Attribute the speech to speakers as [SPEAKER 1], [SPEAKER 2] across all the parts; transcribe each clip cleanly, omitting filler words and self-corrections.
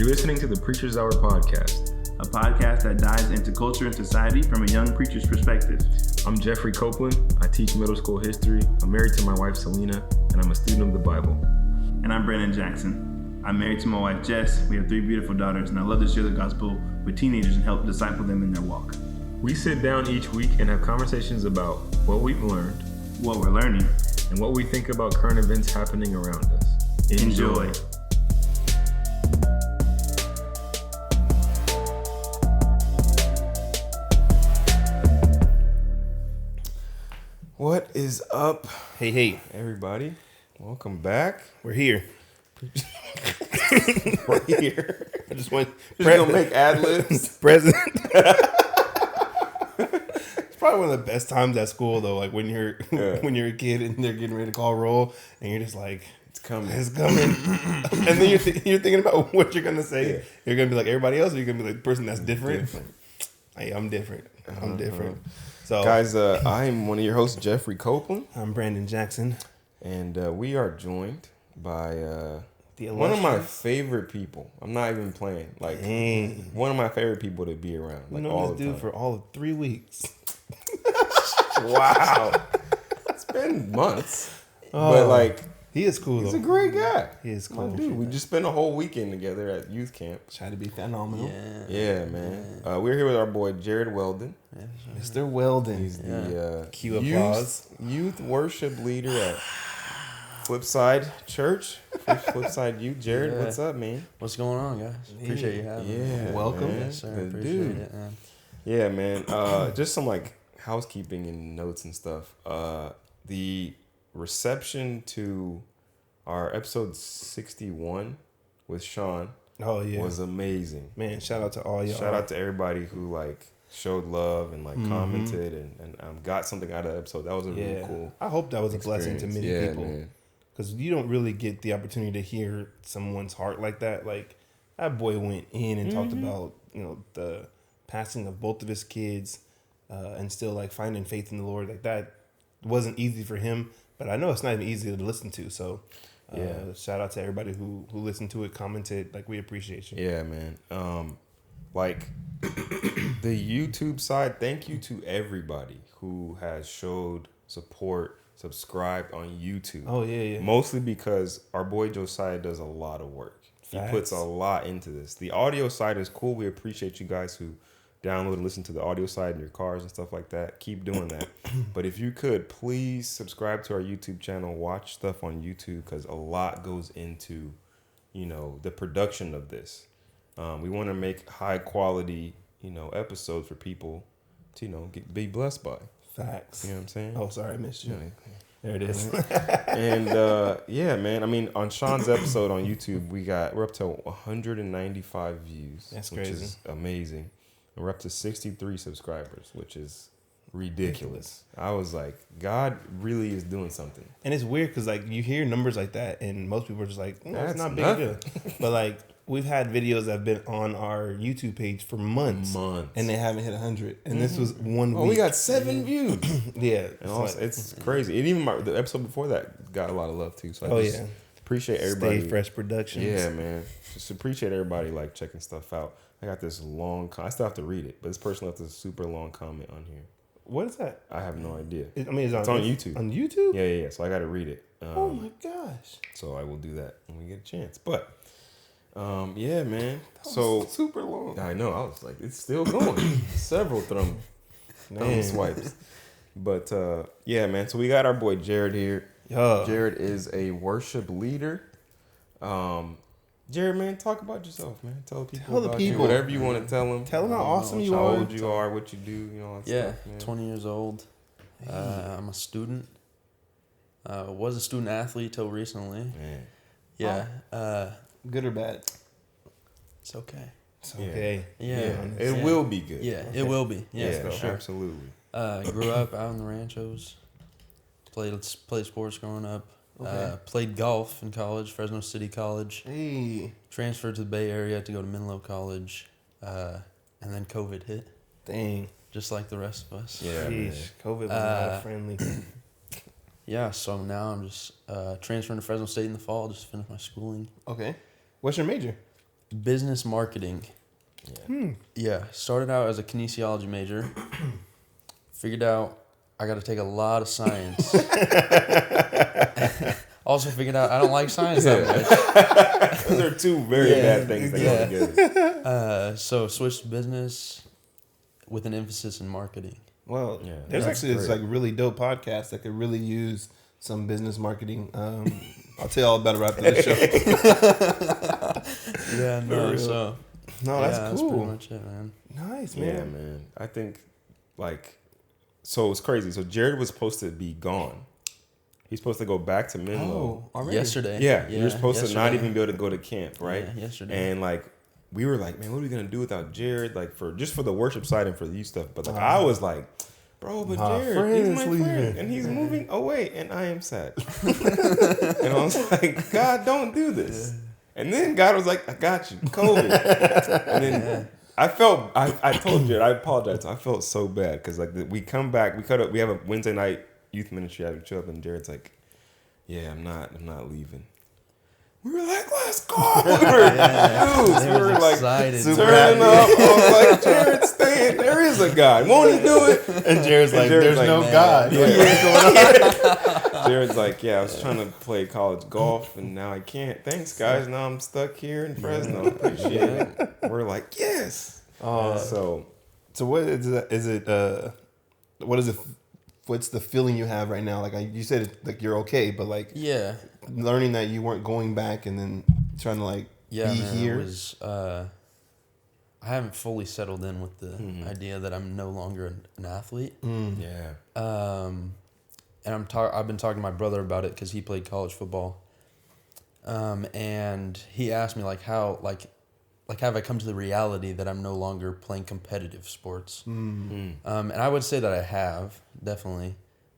[SPEAKER 1] You're listening to the Preacher's Hour podcast,
[SPEAKER 2] a podcast that dives into culture and society from a young preacher's perspective.
[SPEAKER 1] I'm Jeffrey Copeland. I teach middle school history. I'm married to my wife, Selena, and I'm a student of the Bible.
[SPEAKER 2] And I'm Brandon Jackson. I'm married to my wife, Jess. We have 3 beautiful daughters, and I love to share the gospel with teenagers and help disciple them in their walk.
[SPEAKER 1] We sit down each week and have conversations about what we've learned,
[SPEAKER 2] what we're learning,
[SPEAKER 1] and what we think about current events happening around us.
[SPEAKER 2] Enjoy.
[SPEAKER 1] What is up?
[SPEAKER 3] Hey,
[SPEAKER 1] everybody. Welcome back.
[SPEAKER 3] we're here.
[SPEAKER 1] We're here.
[SPEAKER 3] I just want
[SPEAKER 1] Gonna make ad-libs.
[SPEAKER 3] present. It's probably one of the best times at school, though. Like when you're a kid and they're getting ready to call roll, and you're just like,
[SPEAKER 1] It's coming.
[SPEAKER 3] and then you're thinking about what you're gonna say. Yeah. You're gonna be like everybody else, or you're gonna be like the person that's different. Hey, I'm different. I'm different. So,
[SPEAKER 1] guys, I'm one of your hosts, Jeffrey Copeland.
[SPEAKER 3] I'm Brandon Jackson,
[SPEAKER 1] and we are joined by
[SPEAKER 3] the
[SPEAKER 1] one of my favorite people. I'm not even playing. Like,
[SPEAKER 3] Dang.
[SPEAKER 1] one of my favorite people to be around. Like,
[SPEAKER 3] all this dude for all of 3 weeks.
[SPEAKER 1] Wow. It's been months. But, like,
[SPEAKER 3] he is cool,
[SPEAKER 1] he's
[SPEAKER 3] though.
[SPEAKER 1] a great guy.
[SPEAKER 3] He is cool.
[SPEAKER 1] Dude, we just spent a whole weekend together at youth camp.
[SPEAKER 3] Try to be phenomenal.
[SPEAKER 1] Yeah, man. We're here with our boy, Jarrod Weldon.
[SPEAKER 3] Mr. Weldon.
[SPEAKER 1] He's the
[SPEAKER 3] Cue applause.
[SPEAKER 1] youth worship leader at Flipside Church. Flipside Youth. Jarrod, what's up, man?
[SPEAKER 4] What's going on, guys? Appreciate you having me.
[SPEAKER 1] Yeah,
[SPEAKER 3] welcome.
[SPEAKER 1] man.
[SPEAKER 4] Yes, sir.
[SPEAKER 1] Good
[SPEAKER 4] Appreciate
[SPEAKER 1] dude.
[SPEAKER 4] it, man.
[SPEAKER 1] Yeah, man. Just some like housekeeping and notes and stuff. The reception to our episode 61 with Sean was amazing.
[SPEAKER 3] Man, shout out to all y'all.
[SPEAKER 1] Shout out to everybody who like showed love and like commented and got something out of the episode. That was a really cool.
[SPEAKER 3] I hope that was a blessing to many people.
[SPEAKER 1] Man.
[SPEAKER 3] Because you don't really get the opportunity to hear someone's heart like that. Like, that boy went in and talked about, the passing of both of his kids and still, like, finding faith in the Lord. Like, that wasn't easy for him. But I know it's not even easy to listen to. So, shout out to everybody who listened to it, commented. Like, we appreciate you.
[SPEAKER 1] Yeah, man. Like, the YouTube side, thank you to everybody who has showed support, subscribed on YouTube.
[SPEAKER 3] Oh, yeah.
[SPEAKER 1] Mostly because our boy Josiah does a lot of work. Facts. He puts a lot into this. The audio side is cool. We appreciate you guys who download and listen to the audio side in your cars and stuff like that. Keep doing that. But if you could, please subscribe to our YouTube channel. Watch stuff on YouTube because a lot goes into, the production of this. We want to make high quality, episodes for people to, be blessed by.
[SPEAKER 3] Facts.
[SPEAKER 1] You know what I'm saying?
[SPEAKER 3] Oh, sorry, I missed you.
[SPEAKER 1] Yeah.
[SPEAKER 3] There it is.
[SPEAKER 1] And yeah, man. I mean, on Sean's episode on YouTube, we're up to 195 views.
[SPEAKER 3] That's
[SPEAKER 1] which
[SPEAKER 3] crazy.
[SPEAKER 1] Is amazing. And we're up to 63 subscribers, which is ridiculous. I was like, God really is doing something.
[SPEAKER 3] And it's weird because like you hear numbers like that, and most people are just like, "No, it's
[SPEAKER 1] That's
[SPEAKER 3] not big deal." But like we've had videos that have been on our YouTube page for months, and they haven't hit 100. And this was 1 week.
[SPEAKER 1] Oh, we got 7 views.
[SPEAKER 3] Yeah,
[SPEAKER 1] And also, it's crazy. And even the episode before that got a lot of love too. So I appreciate everybody.
[SPEAKER 3] Stay Fresh Productions.
[SPEAKER 1] Yeah, man. Just appreciate everybody like checking stuff out. I got this long. I still have to read it, but this person left a super long comment on here.
[SPEAKER 3] What is that?
[SPEAKER 1] I have no idea.
[SPEAKER 3] It's on
[SPEAKER 1] YouTube.
[SPEAKER 3] On YouTube?
[SPEAKER 1] Yeah. So I got to read it.
[SPEAKER 3] Oh my gosh.
[SPEAKER 1] So I will do that when we get a chance. But yeah, man. So
[SPEAKER 3] super long.
[SPEAKER 1] I know. I was like, it's still going. Several thumb swipes. But yeah, man. So we got our boy Jarrod here. Jarrod is a worship leader. Jarrod, man, talk about yourself, man. Tell people about you, whatever you want to tell them.
[SPEAKER 3] Tell them how awesome you are.
[SPEAKER 1] How old you are, what you do, all that stuff, man.
[SPEAKER 4] 20 years old. I'm a student. Was a student athlete till recently.
[SPEAKER 1] Man.
[SPEAKER 4] Yeah.
[SPEAKER 3] Good or bad?
[SPEAKER 4] It's okay.
[SPEAKER 3] It's okay.
[SPEAKER 4] Yeah.
[SPEAKER 1] It will be good.
[SPEAKER 4] Yeah, it will be. Yeah, for sure.
[SPEAKER 1] Absolutely.
[SPEAKER 4] Grew up out in the ranchos. Played sports growing up.
[SPEAKER 3] Okay.
[SPEAKER 4] Played golf in college, Fresno City College.
[SPEAKER 3] Hey.
[SPEAKER 4] Transferred to the Bay Area to go to Menlo College. And then COVID hit.
[SPEAKER 3] Dang.
[SPEAKER 4] Just like the rest of us.
[SPEAKER 1] Yeah.
[SPEAKER 3] COVID was not friendly.
[SPEAKER 4] Yeah, so now I'm just transferring to Fresno State in the fall. Just finished my schooling.
[SPEAKER 3] Okay. What's your major?
[SPEAKER 4] business marketing. Yeah. Started out as a kinesiology major. Figured out I got to take a lot of science. Also figured out I don't like science that much.
[SPEAKER 1] Those are two very bad things that go together.
[SPEAKER 4] So switched to business with an emphasis in marketing.
[SPEAKER 3] Well,
[SPEAKER 1] Yeah,
[SPEAKER 3] there's
[SPEAKER 1] that's
[SPEAKER 3] actually this
[SPEAKER 1] great.
[SPEAKER 3] like really dope podcast that could really use some business marketing. I'll tell you all about it after the show.
[SPEAKER 4] Yeah, no,
[SPEAKER 3] real.
[SPEAKER 4] so
[SPEAKER 3] No, that's
[SPEAKER 4] that's
[SPEAKER 3] cool.
[SPEAKER 4] pretty much it, man.
[SPEAKER 3] Nice,
[SPEAKER 1] Yeah,
[SPEAKER 3] man.
[SPEAKER 1] man. I think, like, so it's crazy. So Jarrod was supposed to be gone. He's supposed to go back to Menlo.
[SPEAKER 3] Oh, already?
[SPEAKER 4] Yesterday.
[SPEAKER 1] Yeah, you're supposed to not
[SPEAKER 4] yesterday.
[SPEAKER 1] even be able to go to camp, right?
[SPEAKER 4] Yeah, yesterday.
[SPEAKER 1] And like, we were like, man, what are we gonna do without Jarrod? Like, for the worship side and for the youth stuff. But like, I was like, bro, but
[SPEAKER 3] My
[SPEAKER 1] Jarrod,
[SPEAKER 3] friend
[SPEAKER 1] he's
[SPEAKER 3] is
[SPEAKER 1] my
[SPEAKER 3] leaving.
[SPEAKER 1] friend, and he's moving away, and I am sad. And I was like, God, don't do this. And then God was like, I got you, COVID. And then I told Jarrod, I apologize. I felt so bad because like we come back, we have a Wednesday night youth ministry. I show up, and Jared's like, yeah, I'm not leaving. We were like, let's go. We were dudes. We were like
[SPEAKER 4] excited.
[SPEAKER 1] turning up. I was like, Jared's staying. There is a God. Won't he do it?
[SPEAKER 3] And Jared's like,
[SPEAKER 1] Jared's
[SPEAKER 3] there's
[SPEAKER 1] like,
[SPEAKER 3] no
[SPEAKER 1] man,
[SPEAKER 3] God.
[SPEAKER 1] yeah.
[SPEAKER 3] What is going on?
[SPEAKER 1] Jared's like, yeah, I was trying to play college golf and now I can't. Thanks, guys. Now I'm stuck here in Fresno. Appreciate it. We're like, yes. So
[SPEAKER 3] what is it? What is it? What's the feeling you have right now? Like you said, like you're okay, but like
[SPEAKER 4] Yeah.
[SPEAKER 3] learning that you weren't going back and then trying to like
[SPEAKER 4] Yeah,
[SPEAKER 3] be
[SPEAKER 4] man,
[SPEAKER 3] here.
[SPEAKER 4] it was, I haven't fully settled in with the idea that I'm no longer an athlete.
[SPEAKER 1] yeah.
[SPEAKER 4] And I've been talking to my brother about it because he played college football. And he asked me how have I come to the reality that I'm no longer playing competitive sports? And I would say that I have, definitely.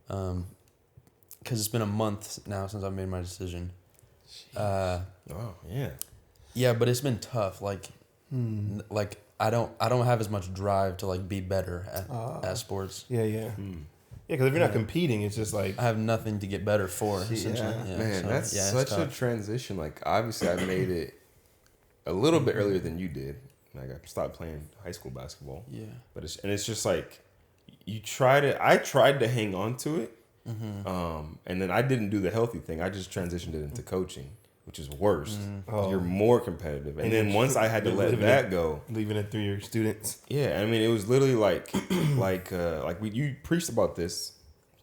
[SPEAKER 4] Because it's been a month now since I've made my decision.
[SPEAKER 1] Oh yeah.
[SPEAKER 4] Yeah, but it's been tough. Like I don't have as much drive to like be better at sports.
[SPEAKER 3] Yeah. Because if you're not competing, it's just like
[SPEAKER 4] I have nothing to get better for. Essentially. Yeah,
[SPEAKER 1] Man,
[SPEAKER 4] so,
[SPEAKER 1] that's
[SPEAKER 4] it's
[SPEAKER 1] such a
[SPEAKER 4] tough.
[SPEAKER 1] transition. Like, obviously, I made it a little bit earlier than you did. Like, I stopped playing high school basketball.
[SPEAKER 4] Yeah.
[SPEAKER 1] But it's just like I tried to hang on to it, and then I didn't do the healthy thing. I just transitioned it into coaching, which is worse. You're more competitive, and then once I had to let that go,
[SPEAKER 3] leaving it through your students.
[SPEAKER 1] yeah, I mean, it was literally like you preached about this,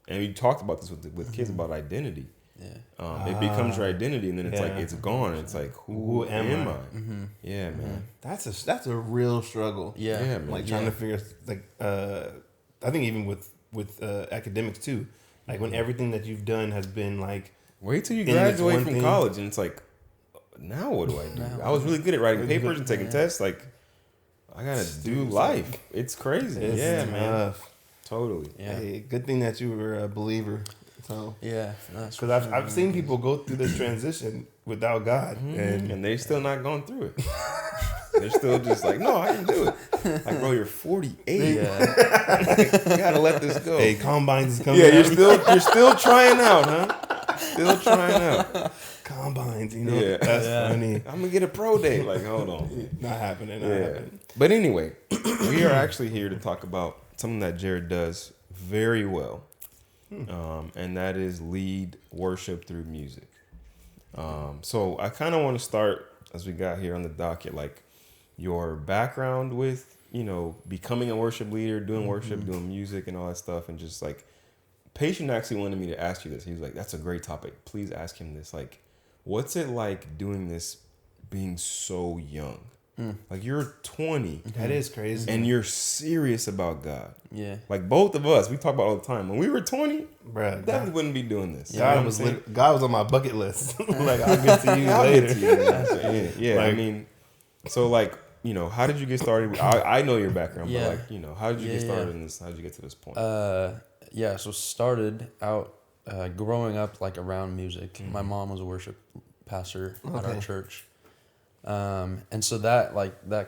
[SPEAKER 1] and we talked about this with kids about identity.
[SPEAKER 4] Yeah.
[SPEAKER 1] It becomes your identity, and then it's like it's gone. It's like who am I? Yeah, man.
[SPEAKER 3] That's a real struggle.
[SPEAKER 4] Yeah.
[SPEAKER 1] Yeah, man.
[SPEAKER 3] Like trying to figure like I think even with academics too. Like when everything that you've done has been like
[SPEAKER 1] Wait till you
[SPEAKER 3] And it's
[SPEAKER 1] graduate
[SPEAKER 3] one
[SPEAKER 1] from
[SPEAKER 3] thing-
[SPEAKER 1] college, and it's like, now what do I do? I was really good at writing papers and taking tests. Like, I gotta do life. It's crazy.
[SPEAKER 3] it's
[SPEAKER 1] Yeah, man.
[SPEAKER 3] tough.
[SPEAKER 1] Totally.
[SPEAKER 4] Yeah.
[SPEAKER 3] Hey, good thing that you were a believer. So
[SPEAKER 4] Yeah. That's
[SPEAKER 3] because I've seen people go through this transition without God,
[SPEAKER 1] And they still not going through it. They're still just like, no, I can do it. Like, bro, you're 48.
[SPEAKER 4] Yeah.
[SPEAKER 1] You gotta let this go.
[SPEAKER 3] hey, combines is coming.
[SPEAKER 1] Yeah,
[SPEAKER 3] out.
[SPEAKER 1] you're still trying out, huh? Still trying out.
[SPEAKER 3] combines. You know,
[SPEAKER 1] Yeah.
[SPEAKER 3] that's funny.
[SPEAKER 1] I'm gonna get a pro day. Like, hold on.
[SPEAKER 3] Not happening. Not
[SPEAKER 1] Yeah.
[SPEAKER 3] happening.
[SPEAKER 1] But anyway, we are actually here to talk about something that Jarrod does very well. And that is lead worship through music. So I kind of want to start, as we got here on the docket, like your background with, becoming a worship leader, doing worship, doing music and all that stuff. And just like, Patient actually wanted me to ask you this. He was like, that's a great topic. Please ask him this. Like, what's it like doing this being so young? Like, you're 20
[SPEAKER 3] That is crazy.
[SPEAKER 1] and you're serious about God.
[SPEAKER 4] Yeah.
[SPEAKER 1] Like, both of us, we talk about it all the time. When we were 20,
[SPEAKER 3] Bruh,
[SPEAKER 1] definitely wouldn't be doing this.
[SPEAKER 3] God was God was on my bucket list. Like I'll get to you
[SPEAKER 1] I'll
[SPEAKER 3] later.
[SPEAKER 1] get to you, man. Yeah, I
[SPEAKER 3] Like-
[SPEAKER 1] mean, so like, how did you get started? I know your background,
[SPEAKER 4] Yeah.
[SPEAKER 1] but like, how did you get started in this? How did you get to this point?
[SPEAKER 4] Yeah. So started out growing up like around music. My mom was a worship pastor at our church. And so that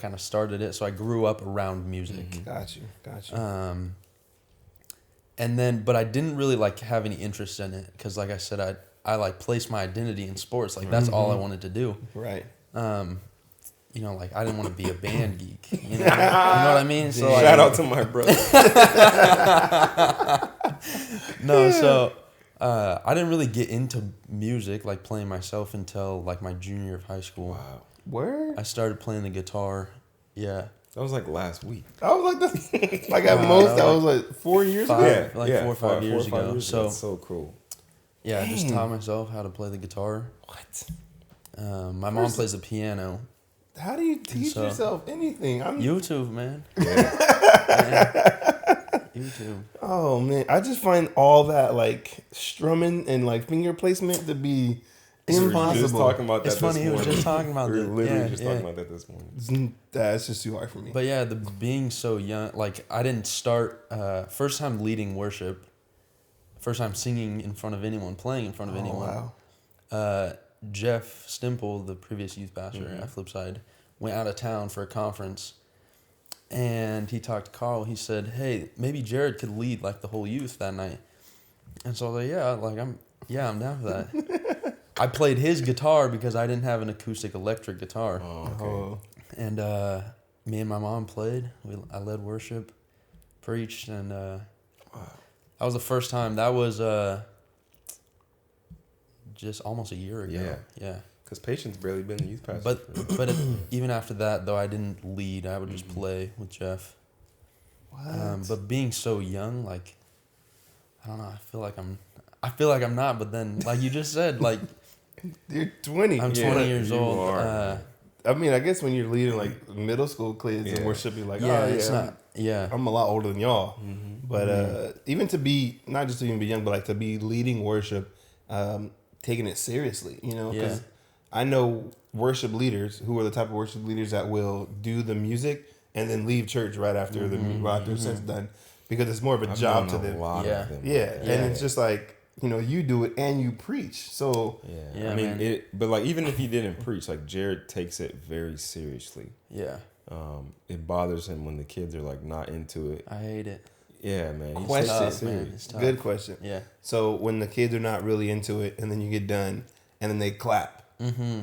[SPEAKER 4] kind of started it. So I grew up around music.
[SPEAKER 3] Got you.
[SPEAKER 4] And then, but I didn't really like have any interest in it because, like I said, I like placed my identity in sports. Like that's all I wanted to do.
[SPEAKER 3] Right.
[SPEAKER 4] you know, like I didn't want to be a band geek. You know what I mean? So
[SPEAKER 1] Shout out to my brother.
[SPEAKER 4] No, so I didn't really get into music, like playing myself, until like my junior year of high school.
[SPEAKER 1] Wow.
[SPEAKER 3] Where?
[SPEAKER 4] I started playing the guitar. Yeah.
[SPEAKER 1] That was like last week.
[SPEAKER 3] I was like, this, like at most, that was like 4 years ago.
[SPEAKER 4] Five, like 4 or 5 years ago. So
[SPEAKER 1] That's so cool.
[SPEAKER 4] yeah, I just taught myself how to play the guitar.
[SPEAKER 3] What?
[SPEAKER 4] My mom plays the piano.
[SPEAKER 3] How do you teach yourself anything?
[SPEAKER 4] YouTube, man.
[SPEAKER 1] Yeah.
[SPEAKER 4] YouTube.
[SPEAKER 3] Oh man, I just find all that like strumming and like finger placement to be
[SPEAKER 1] We were
[SPEAKER 3] impossible.
[SPEAKER 1] just talking about that
[SPEAKER 4] It's funny,
[SPEAKER 1] this
[SPEAKER 4] he was
[SPEAKER 1] morning.
[SPEAKER 4] just talking about
[SPEAKER 1] We were
[SPEAKER 4] that.
[SPEAKER 1] literally
[SPEAKER 4] Yeah,
[SPEAKER 1] just
[SPEAKER 4] yeah.
[SPEAKER 1] talking about that this morning.
[SPEAKER 3] That's just too hard for me.
[SPEAKER 4] But yeah, the being so young, like I didn't start first time leading worship, first time singing in front of anyone, playing in front of anyone.
[SPEAKER 3] Wow.
[SPEAKER 4] Jeff Stimple, the previous youth pastor at Flipside, went out of town for a conference, and he talked to Carl. He said, "Hey, maybe Jarrod could lead like the whole youth that night." And so I was like, I'm down for that. I played his guitar because I didn't have an acoustic electric guitar.
[SPEAKER 1] Oh, okay.
[SPEAKER 3] Oh.
[SPEAKER 4] And me and my mom played. I led worship, preached, and that was the first time. That was just almost a year ago. Yeah.
[SPEAKER 1] Because Patient's barely been the youth pastor.
[SPEAKER 4] But even after that, though, I didn't lead. I would just play with Jeff.
[SPEAKER 3] What?
[SPEAKER 4] But being so young, like, I don't know. I feel like I'm not. But then, like you just said, like
[SPEAKER 3] You're 20.
[SPEAKER 4] I'm
[SPEAKER 1] Yeah,
[SPEAKER 4] 20 years
[SPEAKER 1] you
[SPEAKER 4] old.
[SPEAKER 1] are.
[SPEAKER 3] I mean, I guess when you're leading like middle school kids and worship, you're like,
[SPEAKER 4] Yeah,
[SPEAKER 3] oh,
[SPEAKER 4] it's
[SPEAKER 3] yeah,
[SPEAKER 4] not. Yeah.
[SPEAKER 3] I'm a lot older than y'all. But even to be, not just to even be young, but like to be leading worship, taking it seriously, you know? Because I know worship leaders who are the type of worship leaders that will do the music and then leave church right after the set's done, because it's more of a
[SPEAKER 1] I've
[SPEAKER 3] job
[SPEAKER 1] known
[SPEAKER 3] to
[SPEAKER 1] a
[SPEAKER 3] them.
[SPEAKER 1] lot
[SPEAKER 4] Yeah.
[SPEAKER 1] of them.
[SPEAKER 3] Yeah, and it's just like, you know, you do it and you preach. So
[SPEAKER 4] Yeah,
[SPEAKER 1] I mean,
[SPEAKER 4] man.
[SPEAKER 1] but like even if he didn't preach, like Jarrod takes it very seriously.
[SPEAKER 4] Yeah.
[SPEAKER 1] It bothers him when the kids are like not into it.
[SPEAKER 4] I hate it.
[SPEAKER 1] Yeah, man. He
[SPEAKER 3] Question.
[SPEAKER 1] takes it
[SPEAKER 4] Tough, man.
[SPEAKER 1] serious.
[SPEAKER 4] It's tough.
[SPEAKER 3] good question.
[SPEAKER 4] Yeah.
[SPEAKER 3] So when the kids are not really into it and then you get done and then they clap,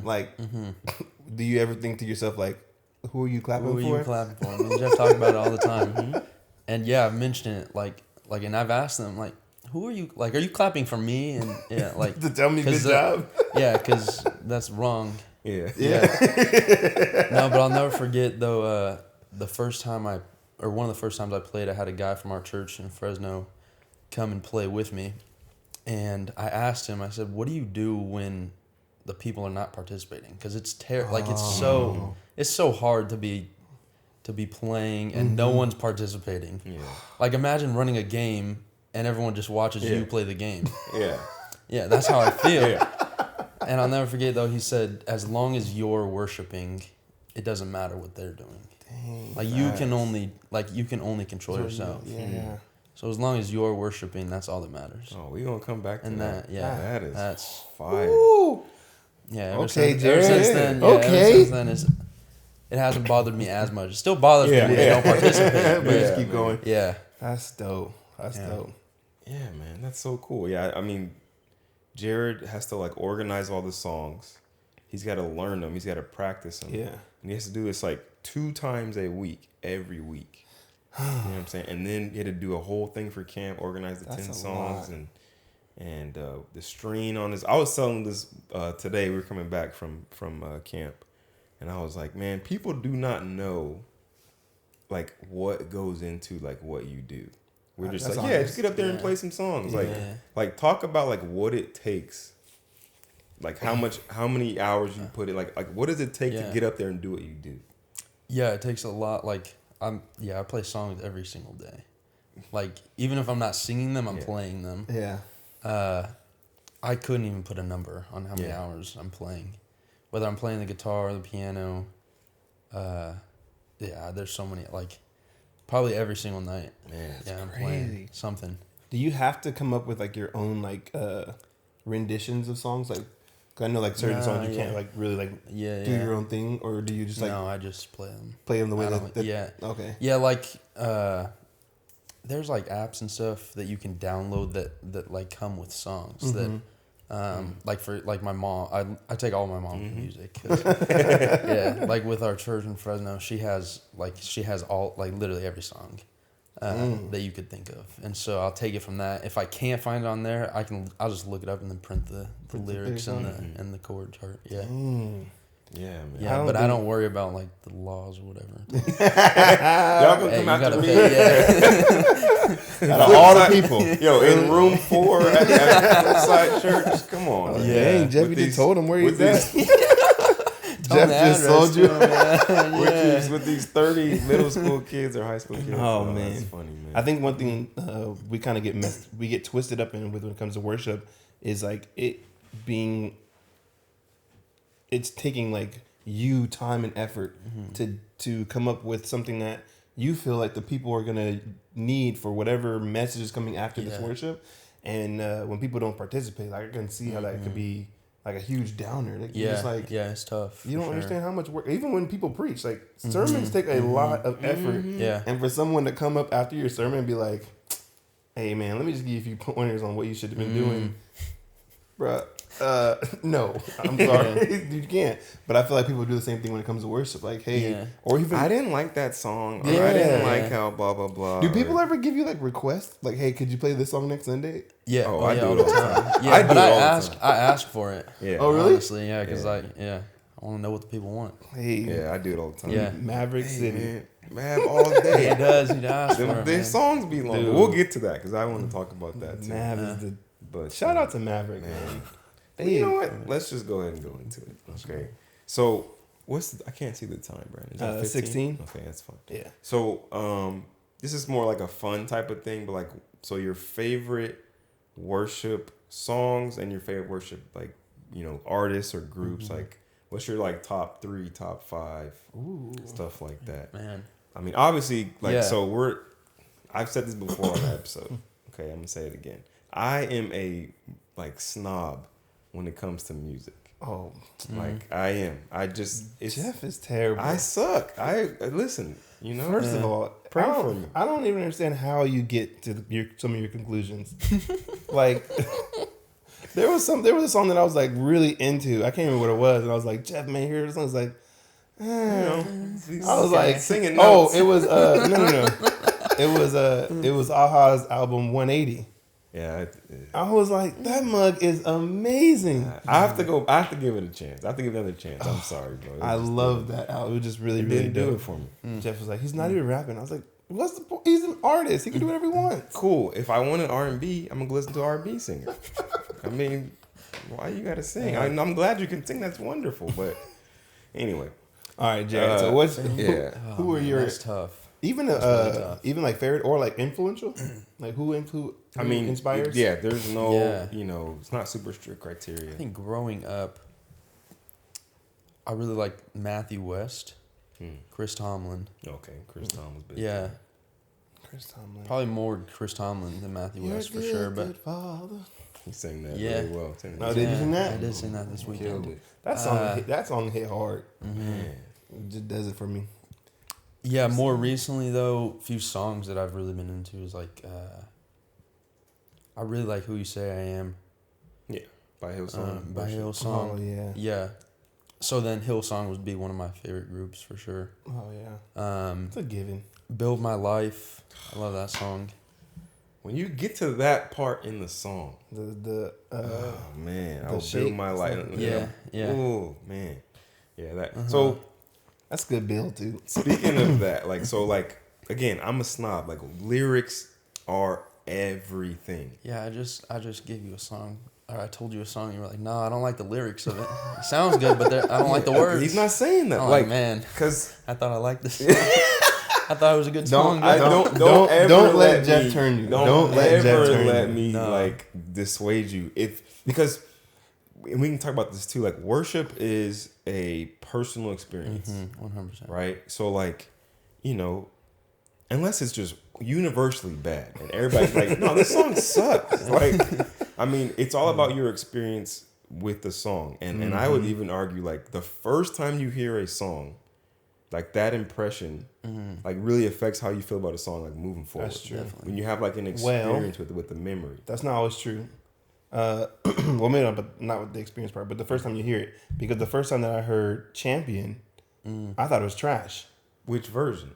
[SPEAKER 3] like, do you ever think to yourself, like, who are you clapping
[SPEAKER 4] Who are
[SPEAKER 3] for?
[SPEAKER 4] you clapping for? I mean, Jeff talk about it all the time. And yeah, I've mentioned it, like, and I've asked them, like, who are you, like, are you clapping for me? And yeah, like,
[SPEAKER 3] To tell me good
[SPEAKER 4] 'cause,
[SPEAKER 3] job?
[SPEAKER 4] yeah, because that's wrong.
[SPEAKER 1] Yeah.
[SPEAKER 4] Yeah. No, but I'll never forget though. One of the first times I played, I had a guy from our church in Fresno come and play with me, and I asked him. I said, "What do you do when the people are not participating? Because it's it's so hard to be playing and no one's participating.
[SPEAKER 1] Yeah.
[SPEAKER 4] Like imagine running a game and everyone just watches you play the game.
[SPEAKER 1] Yeah.
[SPEAKER 4] Yeah, that's how I feel." And I'll never forget though, he said, as long as you're worshiping, it doesn't matter what they're doing.
[SPEAKER 3] Dang,
[SPEAKER 4] Like you can only control yourself.
[SPEAKER 3] Yeah.
[SPEAKER 4] So as long as you're worshiping, that's all that matters.
[SPEAKER 1] Oh, we gonna come back to
[SPEAKER 4] And
[SPEAKER 1] that.
[SPEAKER 4] that-
[SPEAKER 1] That's fire.
[SPEAKER 3] Woo!
[SPEAKER 4] Yeah.
[SPEAKER 3] Okay,
[SPEAKER 4] Ever
[SPEAKER 3] Jarrod.
[SPEAKER 4] since then,
[SPEAKER 3] Okay.
[SPEAKER 4] Ever since then, it hasn't bothered me as much. It still bothers me when they don't participate.
[SPEAKER 3] But just
[SPEAKER 1] Yeah,
[SPEAKER 3] keep
[SPEAKER 1] man.
[SPEAKER 3] going.
[SPEAKER 4] Yeah.
[SPEAKER 3] That's dope. That's dope.
[SPEAKER 1] Yeah, man, that's so cool. Yeah, I mean, Jarrod has to like organize all the songs. He's got to learn them. He's got to practice them.
[SPEAKER 3] Yeah.
[SPEAKER 1] And he has to do this like 2 times a week, every week. You know what I'm saying? And then he had to do a whole thing for camp, organize the
[SPEAKER 3] That's
[SPEAKER 1] 10
[SPEAKER 3] a
[SPEAKER 1] songs
[SPEAKER 3] lot.
[SPEAKER 1] and the string on his. I was telling this today. We were coming back from camp, and I was like, man, people do not know like what goes into like what you do. We're just
[SPEAKER 3] That's
[SPEAKER 1] like, yeah,
[SPEAKER 3] honest.
[SPEAKER 1] just get up there and
[SPEAKER 4] Yeah.
[SPEAKER 1] play some songs.
[SPEAKER 4] Yeah.
[SPEAKER 1] Like talk about like what it takes. Like how many hours you put in. Like what does it take to
[SPEAKER 4] Yeah.
[SPEAKER 1] get up there and do what you do?
[SPEAKER 4] Yeah, it takes a lot. Like I play songs every single day. Like even if I'm not singing them, I'm playing them.
[SPEAKER 3] Yeah.
[SPEAKER 4] I couldn't even put a number on how many
[SPEAKER 1] Yeah.
[SPEAKER 4] hours I'm playing. Whether I'm playing the guitar or the piano. There's so many, like probably every single night.
[SPEAKER 1] Man, it's
[SPEAKER 4] I'm
[SPEAKER 3] crazy.
[SPEAKER 4] playing something.
[SPEAKER 3] Do you have to come up with like your own like renditions of songs? Like, 'cause I know like certain
[SPEAKER 4] Nah,
[SPEAKER 3] songs you can't
[SPEAKER 4] yeah.
[SPEAKER 3] like really like
[SPEAKER 4] Yeah,
[SPEAKER 3] do
[SPEAKER 4] yeah.
[SPEAKER 3] your own thing, or do you just like
[SPEAKER 4] No, I just play them.
[SPEAKER 3] play them the way
[SPEAKER 4] I
[SPEAKER 3] that,
[SPEAKER 4] don't-
[SPEAKER 3] that?
[SPEAKER 4] yeah.
[SPEAKER 3] Okay.
[SPEAKER 4] Yeah, like there's like apps and stuff that you can download that like come with songs that Like my mom, I take all my mom to music. 'Cause, yeah, like with our church in Fresno, she has all like literally every song that you could think of, and so I'll take it from that. If I can't find it on there, I'll just look it up and then print the lyrics and the chord chart. Yeah.
[SPEAKER 1] Yeah, man.
[SPEAKER 4] Yeah, but I don't worry about like the laws or whatever.
[SPEAKER 1] Y'all gonna come after me?
[SPEAKER 3] Out of all the people,
[SPEAKER 1] Yo, in room 4 at the Hillside Church. Come on.
[SPEAKER 3] Yeah, dang, Jeff, you just told him where he's at.
[SPEAKER 4] Jeff
[SPEAKER 3] just sold you.
[SPEAKER 1] With these 30 middle school kids or high school kids.
[SPEAKER 3] Oh man,
[SPEAKER 1] that's funny, man.
[SPEAKER 3] I think one thing we kind of get twisted up in with when it comes to worship is like it's taking like you time and effort to come up with something that you feel like the people are gonna need for whatever message is coming after this worship, and when people don't participate, like I can see how that could be like a huge downer. Like, you're just like,
[SPEAKER 4] it's tough.
[SPEAKER 3] You don't understand how much work. Even when people preach, like sermons take a lot of effort.
[SPEAKER 4] Yeah,
[SPEAKER 3] and for someone to come up after your sermon and be like, "Hey man, let me just give you a few pointers on what you should have been doing," bruh. No, I'm sorry, you can't. But I feel like people do the same thing when it comes to worship. Like, hey, or even
[SPEAKER 1] I didn't like that song. Or I didn't like how blah blah blah.
[SPEAKER 3] Do people ever give you like requests? Like, hey, could you play this song next Sunday?
[SPEAKER 4] Yeah.
[SPEAKER 1] Oh, I do
[SPEAKER 4] all
[SPEAKER 1] it all the time.
[SPEAKER 4] Yeah, but I ask for it.
[SPEAKER 1] Yeah.
[SPEAKER 3] Oh, really?
[SPEAKER 4] Honestly, yeah, because I want to know what the people want.
[SPEAKER 3] Hey,
[SPEAKER 1] Yeah, I do it all the time.
[SPEAKER 4] Yeah.
[SPEAKER 3] Maverick City.
[SPEAKER 1] Man, all day.
[SPEAKER 4] He does. He does.
[SPEAKER 1] Their songs be long. But we'll get to that because I want to talk about that too.
[SPEAKER 3] Mav is the.
[SPEAKER 1] But
[SPEAKER 3] Shout out to Maverick, man.
[SPEAKER 1] You know what? Let's just go ahead and go into it. Okay. So I can't see the time, Brandon. Is that
[SPEAKER 3] 16.
[SPEAKER 1] Okay, that's fine.
[SPEAKER 3] Yeah.
[SPEAKER 1] So this is more like a fun type of thing, but like, so your favorite worship songs and your favorite worship, like, artists or groups, like, what's your like top 3, top 5, stuff like that.
[SPEAKER 4] Man.
[SPEAKER 1] I mean, obviously, like, so I've said this before on the episode. Okay, I'm gonna say it again. I am a like snob when it comes to music.
[SPEAKER 3] Oh,
[SPEAKER 1] like I am.
[SPEAKER 3] Jeff is terrible.
[SPEAKER 1] I suck. I listen.
[SPEAKER 3] First of all,
[SPEAKER 1] pray for me.
[SPEAKER 3] I don't even understand how you get to some of your conclusions. Like, there was a song that I was like really into. I can't remember what it was, and I was like, Jeff, man, hear this song. I was like, I was like
[SPEAKER 1] singing.
[SPEAKER 3] Oh,
[SPEAKER 1] Notes.
[SPEAKER 3] it was no. It was Aha's album 180.
[SPEAKER 1] Yeah,
[SPEAKER 3] I was like, that mug is amazing.
[SPEAKER 1] I have to give it a chance. I have to give it another chance. I'm sorry, bro.
[SPEAKER 3] I love that album. It was just really, really
[SPEAKER 1] didn't do
[SPEAKER 3] dope.
[SPEAKER 1] it for me.
[SPEAKER 3] Jeff was like, he's not even rapping. I was like, what's the point? He's an artist. He can do whatever he wants.
[SPEAKER 1] Cool. If I want an R&B, I'm gonna listen to an R&B singer. I mean, why you gotta sing? I'm glad you can sing. That's wonderful. But anyway,
[SPEAKER 3] all right, Jared. So who are your?
[SPEAKER 4] That's tough.
[SPEAKER 3] Even even like favorite or like influential, like who inspires?
[SPEAKER 1] Yeah, there's no it's not super strict criteria.
[SPEAKER 4] I think growing up, I really like Matthew West, Chris Tomlin.
[SPEAKER 1] Okay, Chris Tomlin's big.
[SPEAKER 4] Yeah,
[SPEAKER 3] Chris Tomlin.
[SPEAKER 4] probably more Chris Tomlin than Matthew West for sure. But
[SPEAKER 1] he sang that
[SPEAKER 4] Yeah.
[SPEAKER 1] really well.
[SPEAKER 3] Oh, did you sing that?
[SPEAKER 4] I did sing that this weekend.
[SPEAKER 3] That song hit hard.
[SPEAKER 1] Man.
[SPEAKER 3] It just does it for me.
[SPEAKER 4] Yeah, more recently though, a few songs that I've really been into is like, I really like Who You Say I Am.
[SPEAKER 1] Yeah, by Hillsong.
[SPEAKER 4] By Hillsong.
[SPEAKER 3] Oh yeah.
[SPEAKER 4] Yeah. So then Hillsong would be one of my favorite groups for sure.
[SPEAKER 3] Oh yeah. It's a given.
[SPEAKER 4] Build My Life. I love that song.
[SPEAKER 1] When you get to that part in the song,
[SPEAKER 3] Oh
[SPEAKER 1] man,
[SPEAKER 3] the
[SPEAKER 1] I'll
[SPEAKER 3] shake.
[SPEAKER 1] build my life.
[SPEAKER 4] Yeah.
[SPEAKER 1] Oh man, yeah. That so.
[SPEAKER 3] That's a good build too.
[SPEAKER 1] Speaking of that, again, I'm a snob. Like, lyrics are everything.
[SPEAKER 4] Yeah, I just gave you a song. Or I told you a song. You were like, no, I don't like the lyrics of it. It sounds good, but I don't like the words.
[SPEAKER 1] He's not saying that.
[SPEAKER 4] I'm
[SPEAKER 1] like,
[SPEAKER 4] man,
[SPEAKER 1] because
[SPEAKER 4] I thought I liked this. I thought it was a good song.
[SPEAKER 3] Don't let Jeff turn you.
[SPEAKER 1] Don't
[SPEAKER 3] let Jeff
[SPEAKER 1] ever
[SPEAKER 3] turn
[SPEAKER 1] let
[SPEAKER 3] you.
[SPEAKER 1] me like dissuade you. Because and we can talk about this too. Like, worship is a personal experience,
[SPEAKER 4] 100%.
[SPEAKER 1] right? So, like, unless it's just universally bad and everybody's like, no, this song sucks. Like, I mean, it's all about your experience with the song, and I would even argue, like, the first time you hear a song, like, that impression, like, really affects how you feel about a song, like, moving forward.
[SPEAKER 3] That's true.
[SPEAKER 1] When you have like an experience with the memory.
[SPEAKER 3] That's not always true. Well, maybe not, but not with the experience part, but the first time you hear it, because the first time that I heard Champion, I thought it was trash.
[SPEAKER 1] Which version?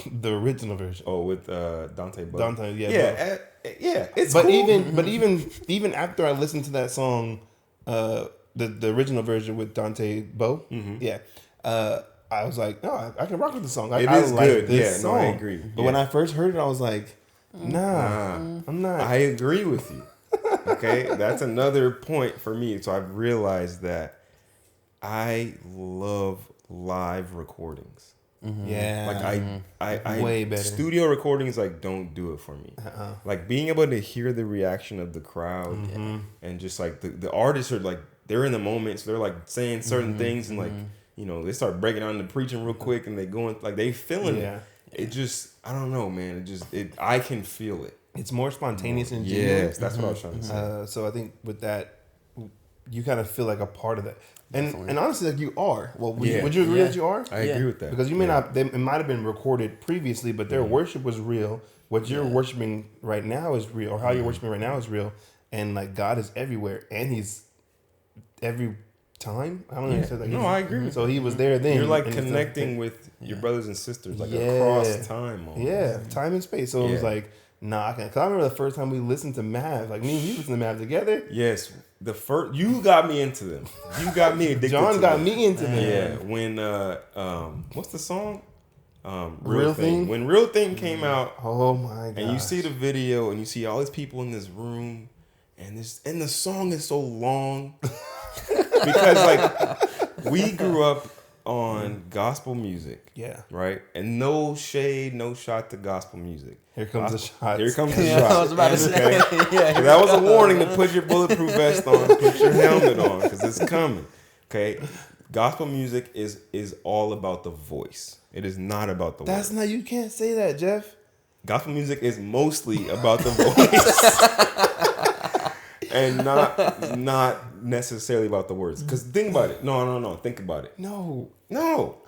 [SPEAKER 3] The original version.
[SPEAKER 1] Oh, with Dante Bo.
[SPEAKER 3] Dante, yeah.
[SPEAKER 1] Yeah, it's
[SPEAKER 3] But
[SPEAKER 1] cool.
[SPEAKER 3] even after I listened to that song, the original version with Dante Bo, yeah, I was like, no, I can rock with the song.
[SPEAKER 1] It
[SPEAKER 3] I
[SPEAKER 1] is
[SPEAKER 3] like
[SPEAKER 1] good.
[SPEAKER 3] this
[SPEAKER 1] Yeah,
[SPEAKER 3] song.
[SPEAKER 1] no, I agree.
[SPEAKER 3] But when I first heard it, I was like, nah, I'm not.
[SPEAKER 1] I agree with you. Okay, that's another point for me. So I've realized that I love live recordings.
[SPEAKER 3] Yeah,
[SPEAKER 1] Like I
[SPEAKER 3] way better.
[SPEAKER 1] Studio recordings like don't do it for me. Like being able to hear the reaction of the crowd and just like the artists are like they're in the moment, so they're like saying certain things and like they start breaking down the preaching real quick and they going like they feeling it. It just I don't know, man. I can feel it.
[SPEAKER 3] It's more spontaneous and genuine.
[SPEAKER 1] Yes, that's what I was trying to say.
[SPEAKER 3] So I think with that, you kind of feel like a part of that. And honestly, like you are. Well, would you agree that you are?
[SPEAKER 1] I agree with that.
[SPEAKER 3] Because you may not. It might have been recorded previously, but their worship was real. What you're worshiping right now is real, or how you're worshiping right now is real. And like God is everywhere, and He's every time. I don't know. If
[SPEAKER 1] No, I agree with
[SPEAKER 3] So He was there then.
[SPEAKER 1] You're like
[SPEAKER 3] and
[SPEAKER 1] connecting with your brothers and sisters like across time. Almost.
[SPEAKER 3] Yeah, time and space. So it was like, nah, I can't. Because I remember the first time we listened to Mav, like me and you listened to Mav together.
[SPEAKER 1] Yes, the first you got me into them. You got me addicted.
[SPEAKER 3] John
[SPEAKER 1] to
[SPEAKER 3] got
[SPEAKER 1] them.
[SPEAKER 3] me into them.
[SPEAKER 1] Yeah, when what's the song?
[SPEAKER 3] Real Thing?
[SPEAKER 1] When Real Thing came out,
[SPEAKER 3] Oh my god!
[SPEAKER 1] and you see the video and you see all these people in this room, and the song is so long because like we grew up on gospel music.
[SPEAKER 3] Yeah.
[SPEAKER 1] Right? And no shade, no shot to gospel music.
[SPEAKER 3] Here comes the shot.
[SPEAKER 1] Here comes the shot.
[SPEAKER 4] I was about to say.
[SPEAKER 1] So that was a warning to put your bulletproof vest on, put your helmet on, because it's coming. Okay? Gospel music is all about the voice. It is not about the
[SPEAKER 3] That's
[SPEAKER 1] words.
[SPEAKER 3] not. You can't say that, Jeff.
[SPEAKER 1] Gospel music is mostly about the voice. And not necessarily about the words. Because think about it. No. Think about it.
[SPEAKER 3] No.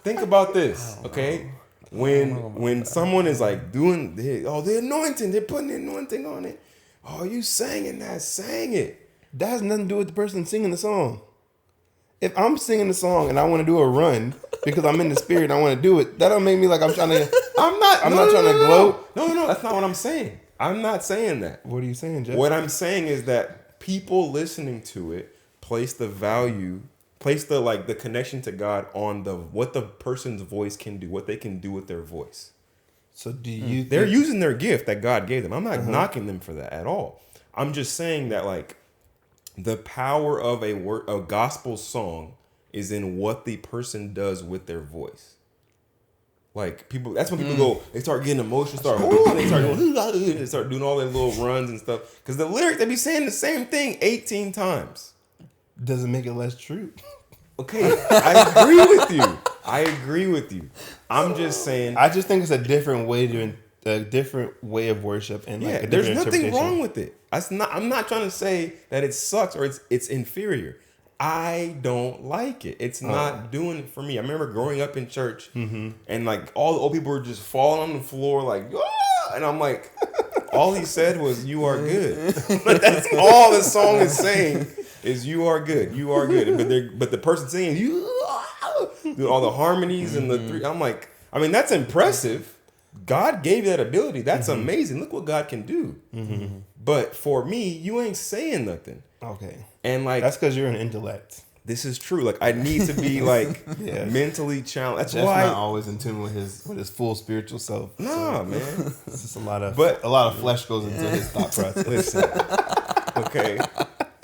[SPEAKER 1] Think about this. Okay? When someone is like doing the anointing, they're putting the anointing on it. Oh, you singing that? Sang it.
[SPEAKER 3] That has nothing to do with the person singing the song. If I'm singing the song and I want to do a run because I'm in the spirit and I want to do it, that don't make me like I'm trying to. I'm not trying to gloat.
[SPEAKER 1] No, that's not what I'm saying. I'm not saying that.
[SPEAKER 3] What are you saying, Jeff?
[SPEAKER 1] What I'm saying is that people listening to it place the connection to God on what the person's voice can do, what they can do with their voice.
[SPEAKER 3] So do you?
[SPEAKER 1] They're using their gift that God gave them. I'm not knocking them for that at all. I'm just saying that like the power of a gospel song is in what the person does with their voice. Like people, that's when people go. They start getting emotional. They start doing all their little runs and stuff. Because the lyrics, they be saying the same thing 18 times.
[SPEAKER 3] Doesn't make it less true.
[SPEAKER 1] Okay, I agree with you. I'm just saying.
[SPEAKER 3] I just think it's a different way of worship and like a
[SPEAKER 1] there's
[SPEAKER 3] different
[SPEAKER 1] nothing
[SPEAKER 3] interpretation.
[SPEAKER 1] wrong with it. I'm not trying to say that it sucks or it's inferior. I don't like it. It's not doing it for me. I remember growing up in church and like all the old people were just falling on the floor like, ah! And I'm like, all he said was, "You are good." But that's all the song is saying is, "You are good. You are good." But the person singing, "You," doing all the harmonies and the three. I'm like, I mean, that's impressive. God gave you that ability. That's amazing. Look what God can do. But for me, you ain't saying nothing.
[SPEAKER 3] Okay.
[SPEAKER 1] And like
[SPEAKER 3] That's because you're an intellect.
[SPEAKER 1] this is true. Like I need to be like mentally challenged. That's
[SPEAKER 3] Jeff's
[SPEAKER 1] why.
[SPEAKER 3] not always in tune with his full spiritual self.
[SPEAKER 1] Nah, man.
[SPEAKER 3] It's just a lot of flesh goes into his thought process.
[SPEAKER 1] Listen. Okay.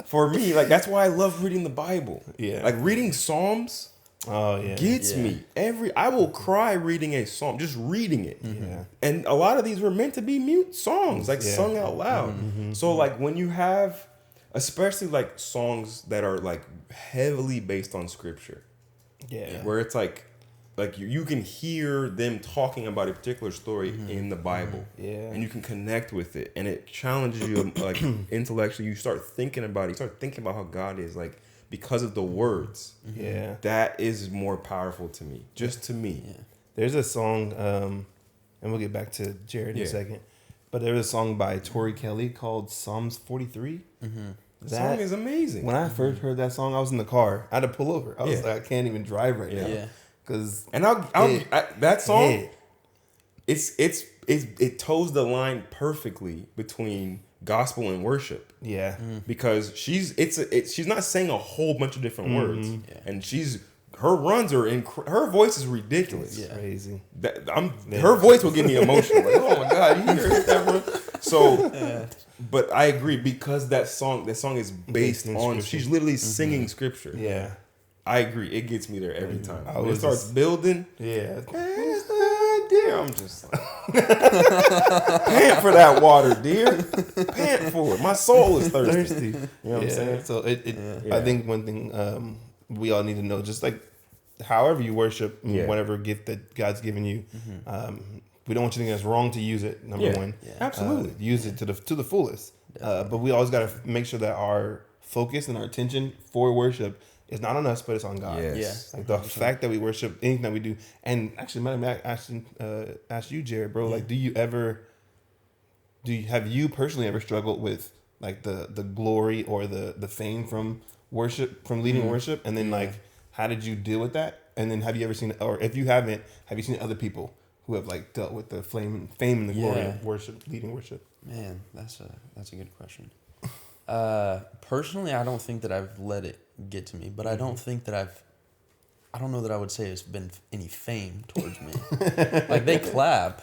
[SPEAKER 1] For me, like that's why I love reading the Bible.
[SPEAKER 3] Yeah.
[SPEAKER 1] Like reading Psalms
[SPEAKER 3] Oh yeah.
[SPEAKER 1] gets me. I will cry reading a psalm, just reading it.
[SPEAKER 3] Yeah.
[SPEAKER 1] And a lot of these were meant to be mute songs, like sung out loud. So like when you have, especially like songs that are like heavily based on scripture, where it's like you can hear them talking about a particular story in the Bible, and you can connect with it, and it challenges you like intellectually. You start thinking about it. You start thinking about how God is like. Because of the words, that is more powerful to me. Just to me.
[SPEAKER 3] Yeah. There's a song, and we'll get back to Jarrod in a second. But there was a song by Tori Kelly called Psalms 43,
[SPEAKER 1] The song is amazing.
[SPEAKER 3] When I first heard that song, I was in the car. I had to pull over. I was like, I can't even drive right now.
[SPEAKER 4] Yeah.
[SPEAKER 3] Because
[SPEAKER 1] that song, it toes the line perfectly between gospel and worship.
[SPEAKER 3] Yeah.
[SPEAKER 1] Because she's not saying a whole bunch of different words, and her runs are her voice is ridiculous.
[SPEAKER 3] It's crazy.
[SPEAKER 1] Her voice will get me emotional. Like, oh my God, you hear that run? So, but I agree because that song is based on. She's literally singing scripture.
[SPEAKER 3] Yeah.
[SPEAKER 1] I agree. It gets me there every time.
[SPEAKER 3] I
[SPEAKER 1] When it starts building,
[SPEAKER 3] Yeah.
[SPEAKER 1] dear, I'm just like, pant for that water, dear. Pant for it. My soul is thirsty. You know what I'm saying?
[SPEAKER 3] So I think one thing we all need to know, just like however you worship, whatever gift that God's given you, we don't want you to think it's wrong to use it. Number one,
[SPEAKER 1] absolutely,
[SPEAKER 3] use it to the fullest. But we always got to make sure that our focus and our attention for worship is not on us, but it's on God.
[SPEAKER 1] Yes.
[SPEAKER 3] Like the fact that we worship, anything that we do, and actually, might ask you, Jarrod, bro. Like, have you personally ever struggled with like the glory or the fame from worship, from leading worship, and then like how did you deal with that? And then have you ever seen, or if you haven't, have you seen other people who have like dealt with the fame and the glory of worship, leading worship?
[SPEAKER 4] Man, that's a good question. Personally, I don't think that I've let it get to me, but I don't think that I don't know that I would say it's been any fame towards me. Like they clap.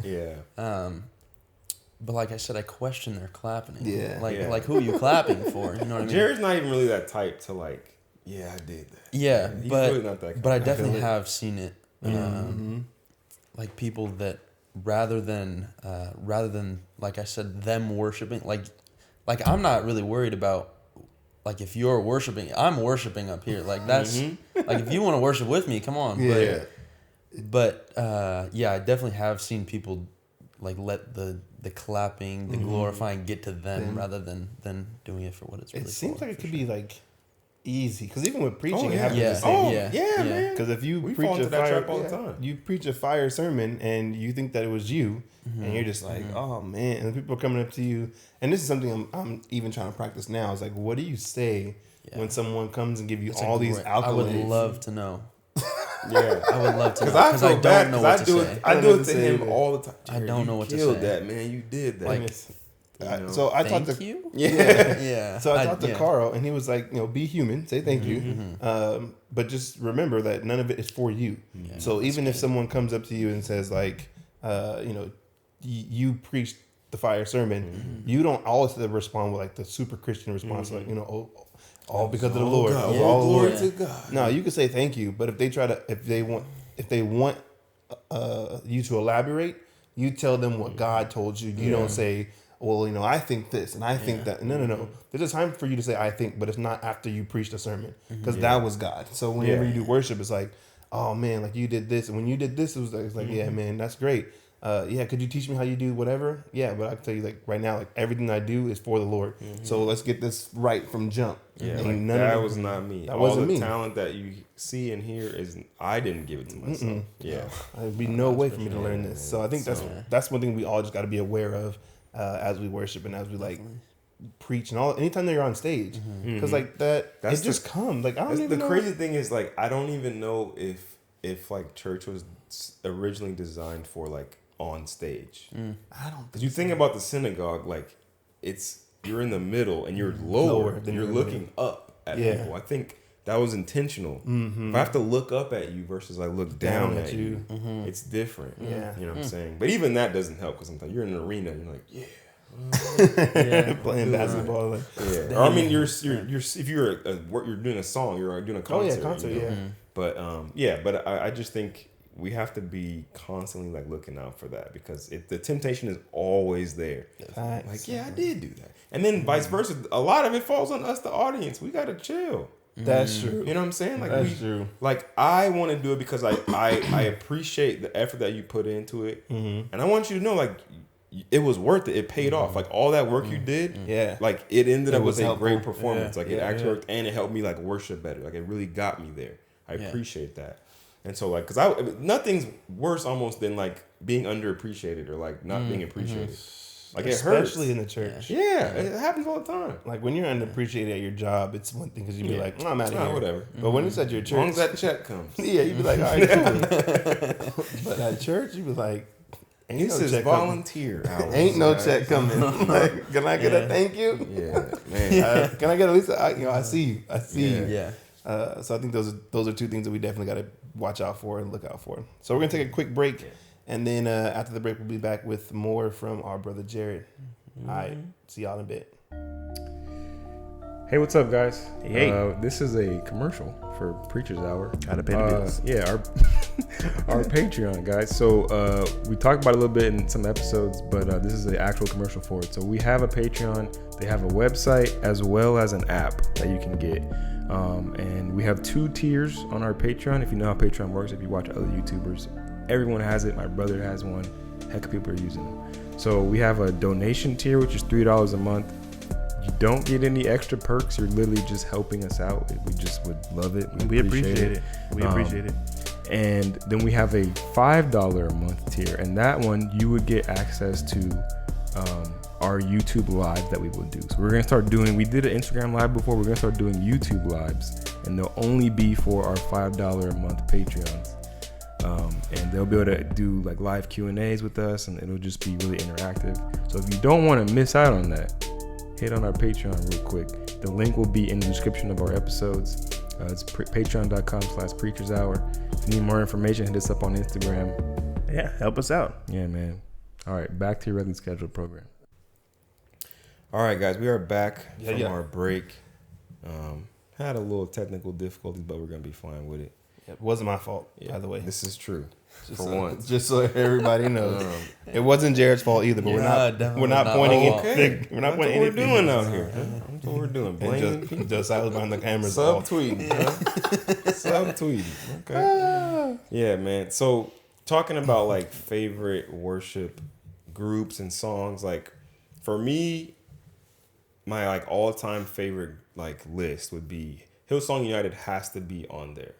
[SPEAKER 1] Yeah.
[SPEAKER 4] But like I said, I question their clapping.
[SPEAKER 3] Yeah.
[SPEAKER 4] Like who are you clapping for? You know what I mean?
[SPEAKER 1] Jared's not even really that type to like, yeah, I did that.
[SPEAKER 4] Yeah,
[SPEAKER 1] He's
[SPEAKER 4] but
[SPEAKER 1] really not that kind.
[SPEAKER 4] but I definitely have seen it. Like people that rather than like I said, them worshiping, like I'm not really worried about like if you're worshiping, I'm worshiping up here. Like that's like if you want to worship with me, come on. But I definitely have seen people like let the clapping, the glorifying get to them rather than doing it for what it's really
[SPEAKER 3] It seems
[SPEAKER 4] for,
[SPEAKER 3] like it could
[SPEAKER 4] sure.
[SPEAKER 3] be like easy, because even with preaching, it
[SPEAKER 4] yeah.
[SPEAKER 3] happens the
[SPEAKER 4] Yeah.
[SPEAKER 3] same.
[SPEAKER 1] man.
[SPEAKER 3] Because if you
[SPEAKER 1] We
[SPEAKER 3] preach
[SPEAKER 1] fall
[SPEAKER 3] a
[SPEAKER 1] into that
[SPEAKER 3] fire,
[SPEAKER 1] trap all the time.
[SPEAKER 3] you preach a fire sermon and you think that it was you, and you're just like, oh man, and people are coming up to you, and this is something I'm even trying to practice now. It's like, what do you say when someone comes and give you all these accolades?
[SPEAKER 4] I would love to know.
[SPEAKER 1] Yeah,
[SPEAKER 4] I would love to know.
[SPEAKER 1] because I feel bad
[SPEAKER 4] know
[SPEAKER 1] because
[SPEAKER 4] what to say.
[SPEAKER 1] I do it to him all the time.
[SPEAKER 4] I don't know what to
[SPEAKER 1] killed
[SPEAKER 4] say.
[SPEAKER 1] that, man. You did that.
[SPEAKER 4] Like,
[SPEAKER 3] So I talked
[SPEAKER 4] Thank
[SPEAKER 3] to
[SPEAKER 4] you?
[SPEAKER 3] yeah. So I talked to
[SPEAKER 4] yeah.
[SPEAKER 3] Carl, and he was like, be human, say thank you, but just remember that none of it is for you. So even if someone comes up to you and says like, you preached the fire sermon, you don't always have to respond with like the super Christian response, like all because of the Lord,
[SPEAKER 1] God,
[SPEAKER 3] all
[SPEAKER 1] glory
[SPEAKER 3] Lord.
[SPEAKER 1] to God.
[SPEAKER 3] No, you can say thank you, but if they want you to elaborate, you tell them what God told you. You don't say, well, I think this and I think that. No. There's a time for you to say I think, but it's not after you preached a sermon, because that was God. So whenever you do worship, it's like, oh man, like you did this, and when you did this, it's like yeah, man, that's great. Could you teach me how you do whatever? Yeah, but I can tell you like right now, like everything I do is for the Lord. So let's get this right from jump.
[SPEAKER 1] Yeah,
[SPEAKER 3] And
[SPEAKER 1] like, that was not me.
[SPEAKER 3] That
[SPEAKER 1] All
[SPEAKER 3] wasn't
[SPEAKER 1] the
[SPEAKER 3] me.
[SPEAKER 1] talent that you see and hear I didn't give it to myself. Yeah.
[SPEAKER 3] There'd be no way for me to learn this. So I think that's one thing we all just got to be aware of as we worship and as we like preach and all. Anytime that you're on stage, because like it just comes. Like I don't even know.
[SPEAKER 1] The crazy thing is like I don't even know if like church was originally designed for like on stage.
[SPEAKER 3] I don't.
[SPEAKER 1] Because you think about the synagogue, like you're in the middle and you're lower than you're looking up at people. I think that was intentional. If I have to look up at you versus I look down at you, it's different.
[SPEAKER 3] Yeah.
[SPEAKER 1] You know what I'm saying? But even that doesn't help, because sometimes you're in an arena and you're like,
[SPEAKER 3] Playing basketball. Like,
[SPEAKER 1] yeah. Or I mean, you're if you're doing a song, you're doing a concert.
[SPEAKER 3] concert.
[SPEAKER 1] You know? But but I just think we have to be constantly like looking out for that, because the temptation is always there.
[SPEAKER 3] Facts.
[SPEAKER 1] Like, I did do that. And then vice versa, a lot of it falls on us, the audience. We gotta chill.
[SPEAKER 3] That's true.
[SPEAKER 1] You know what I'm saying? Like
[SPEAKER 3] That's true.
[SPEAKER 1] Like I want to do it because I appreciate the effort that you put into it, and I want you to know like it was worth it. It paid off. Like all that work you did, like it ended up with a great performance. Like it actually worked, and it helped me like worship better. Like it really got me there. I appreciate that. And so like, nothing's worse almost than like being underappreciated or like not being appreciated. Like it hurts.
[SPEAKER 3] Especially in the church.
[SPEAKER 1] Yeah, it happens all the time.
[SPEAKER 3] Like when you're unappreciated at your job, it's one thing because you'd be like, oh, I'm out of here.
[SPEAKER 1] Whatever.
[SPEAKER 3] But when it's at your
[SPEAKER 1] As long
[SPEAKER 3] church,
[SPEAKER 1] as that check comes.
[SPEAKER 3] yeah, you'd be like, all right, cool. But at church, you'd be like, ain't
[SPEAKER 1] This
[SPEAKER 3] no
[SPEAKER 1] is
[SPEAKER 3] check
[SPEAKER 1] volunteer hours.
[SPEAKER 3] Ain't no
[SPEAKER 1] guys.
[SPEAKER 3] check coming. Like, can I get a thank you?
[SPEAKER 1] Yeah, man.
[SPEAKER 3] Can I get at least I see you. I see you.
[SPEAKER 4] Yeah.
[SPEAKER 3] So I think those are two things that we definitely got to watch out for and look out for. So we're gonna take a quick break, and then after the break, we'll be back with more from our brother Jarrod. All right, see y'all in a bit.
[SPEAKER 1] Hey, what's up, guys?
[SPEAKER 3] Hey.
[SPEAKER 1] This is a commercial for Preacher's Hour.
[SPEAKER 3] Gotta pay the bills.
[SPEAKER 1] Yeah, our Patreon, guys. So we talked about it a little bit in some episodes, but this is the actual commercial for it. So we have a Patreon. They have a website as well as an app that you can get. And we have 2 tiers on our Patreon. If you know how Patreon works, if you watch other YouTubers, everyone has it. My brother has one. Heck of people are using them. So we have a donation tier, which is $3 a month. You don't get any extra perks. You're literally just helping us out. We just would love it.
[SPEAKER 3] We appreciate it. We appreciate it.
[SPEAKER 1] And then we have a $5 a month tier, and that one you would get access to our YouTube live that we will do. So we're gonna start doing. We did an Instagram live before. We're gonna start doing YouTube lives, and they'll only be for our $5 a month Patreons. And they'll be able to do like live Q&As with us, and it'll just be really interactive. So if you don't want to miss out on that, hit on our Patreon real quick. The link will be in the description of our episodes. It's patreon.com/preachershour. If you need more information, hit us up on Instagram.
[SPEAKER 3] Yeah, help us out.
[SPEAKER 1] Yeah, man. All right, back to your regularly scheduled program. All right, guys, we are back from our break. Had a little technical difficulties, but we're going to be fine with it.
[SPEAKER 3] It wasn't my fault, by the way.
[SPEAKER 1] This is true.
[SPEAKER 3] Just
[SPEAKER 1] for
[SPEAKER 3] so,
[SPEAKER 1] once.
[SPEAKER 3] Just so everybody knows. It wasn't Jared's fault either, but we're not pointing it. We're not pointing
[SPEAKER 1] anything. That's what we're doing out here. That's what we're doing. Blaming people.
[SPEAKER 3] Josiah was behind the camera.
[SPEAKER 1] Subtweeting. Subtweeting. Okay. Yeah, man. So talking about like favorite worship groups and songs, like for me, my like all-time favorite like list would be Hillsong United has to be on there.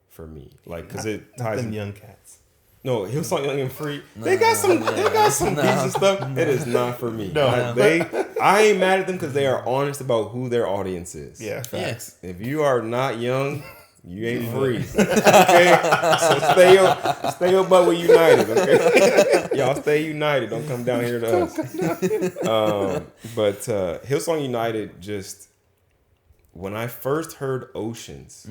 [SPEAKER 1] For me, like, cause it ties
[SPEAKER 3] them
[SPEAKER 1] in.
[SPEAKER 3] Young Cats.
[SPEAKER 1] No, Hillsong Young and Free. They got some decent stuff. It is not for me. I ain't mad at them because they are honest about who their audience is.
[SPEAKER 3] Yeah, facts.
[SPEAKER 1] If you are not young, you ain't free. Okay, so stay your butt with United. Okay, y'all stay united. Don't come down here to us. But Hillsong United, just when I first heard Oceans.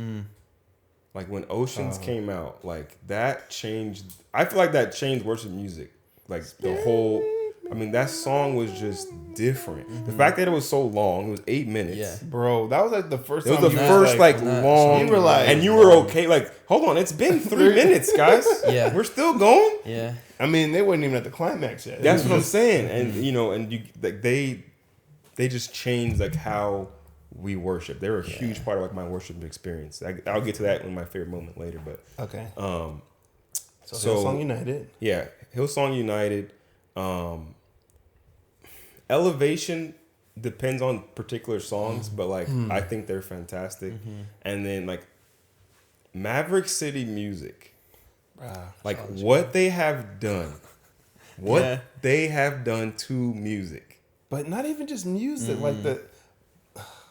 [SPEAKER 1] Like when Oceans came out, like that changed. I feel like that changed worship music. Like the whole, I mean, that song was just different. The fact that it was so long, it was 8 minutes.
[SPEAKER 4] Yeah,
[SPEAKER 3] bro, that was like the first.
[SPEAKER 1] It was the first long.
[SPEAKER 3] You were like,
[SPEAKER 1] and you were okay. Like, hold on, it's been 3 minutes, guys.
[SPEAKER 4] Yeah,
[SPEAKER 1] we're still going.
[SPEAKER 4] Yeah,
[SPEAKER 3] I mean, they weren't even at the climax yet.
[SPEAKER 1] That's what I'm saying. And you know, and you like they just changed like how we worship. They were a huge part of like my worship experience. I'll get to that in my favorite moment later. But
[SPEAKER 3] okay. So Hillsong United.
[SPEAKER 1] Yeah, Hillsong United. Elevation depends on particular songs, but like I think they're fantastic. And then like Maverick City Music, like what they have done, they have done to music.
[SPEAKER 3] But not even just music, like the.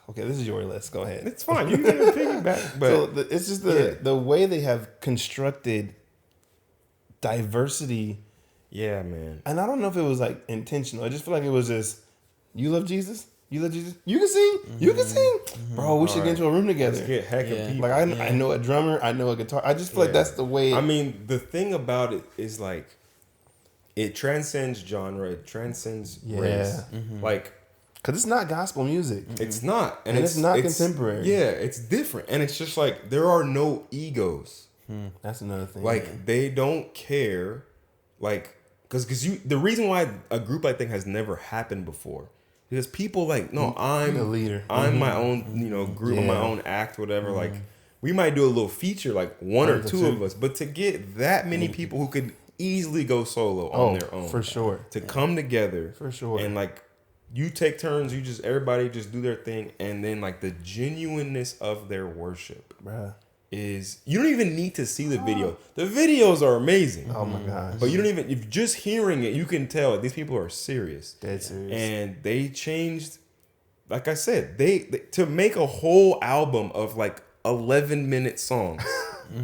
[SPEAKER 3] Okay, this is your list. Go ahead.
[SPEAKER 1] It's fine. You can piggyback. But
[SPEAKER 3] so it's just the way they have constructed diversity.
[SPEAKER 1] Yeah, man.
[SPEAKER 3] And I don't know if it was like intentional. I just feel like it was just, you love Jesus? You love Jesus? You can sing? You can sing? Bro, we should get into a room together.
[SPEAKER 1] Let's get heck of people.
[SPEAKER 3] Like I know a drummer. I know a guitar. I just feel like that's the way.
[SPEAKER 1] I mean, the thing about it is like, it transcends genre. It transcends race. Like,
[SPEAKER 3] because it's not gospel music.
[SPEAKER 1] It's not.
[SPEAKER 3] And it's not contemporary.
[SPEAKER 1] Yeah, it's different. And it's just like, there are no egos.
[SPEAKER 3] That's another thing.
[SPEAKER 1] Like, they don't care. Like, because the reason why a group like that has never happened before, because people like, no, I'm
[SPEAKER 3] the leader.
[SPEAKER 1] I'm my own, group, my own act, whatever. Like, we might do a little feature, like one or two of us, but to get that many people who could easily go solo on their own,
[SPEAKER 3] for sure,
[SPEAKER 1] to come together,
[SPEAKER 3] for sure,
[SPEAKER 1] and like, you take turns, everybody just do their thing, and then like the genuineness of their worship,
[SPEAKER 3] bruh,
[SPEAKER 1] is you don't even need to see the video. The videos are amazing.
[SPEAKER 3] Oh my gosh.
[SPEAKER 1] But you don't even, if just hearing it, you can tell these people are serious.
[SPEAKER 3] Dead serious.
[SPEAKER 1] And they changed, like I said, they to make a whole album of like 11-minute songs.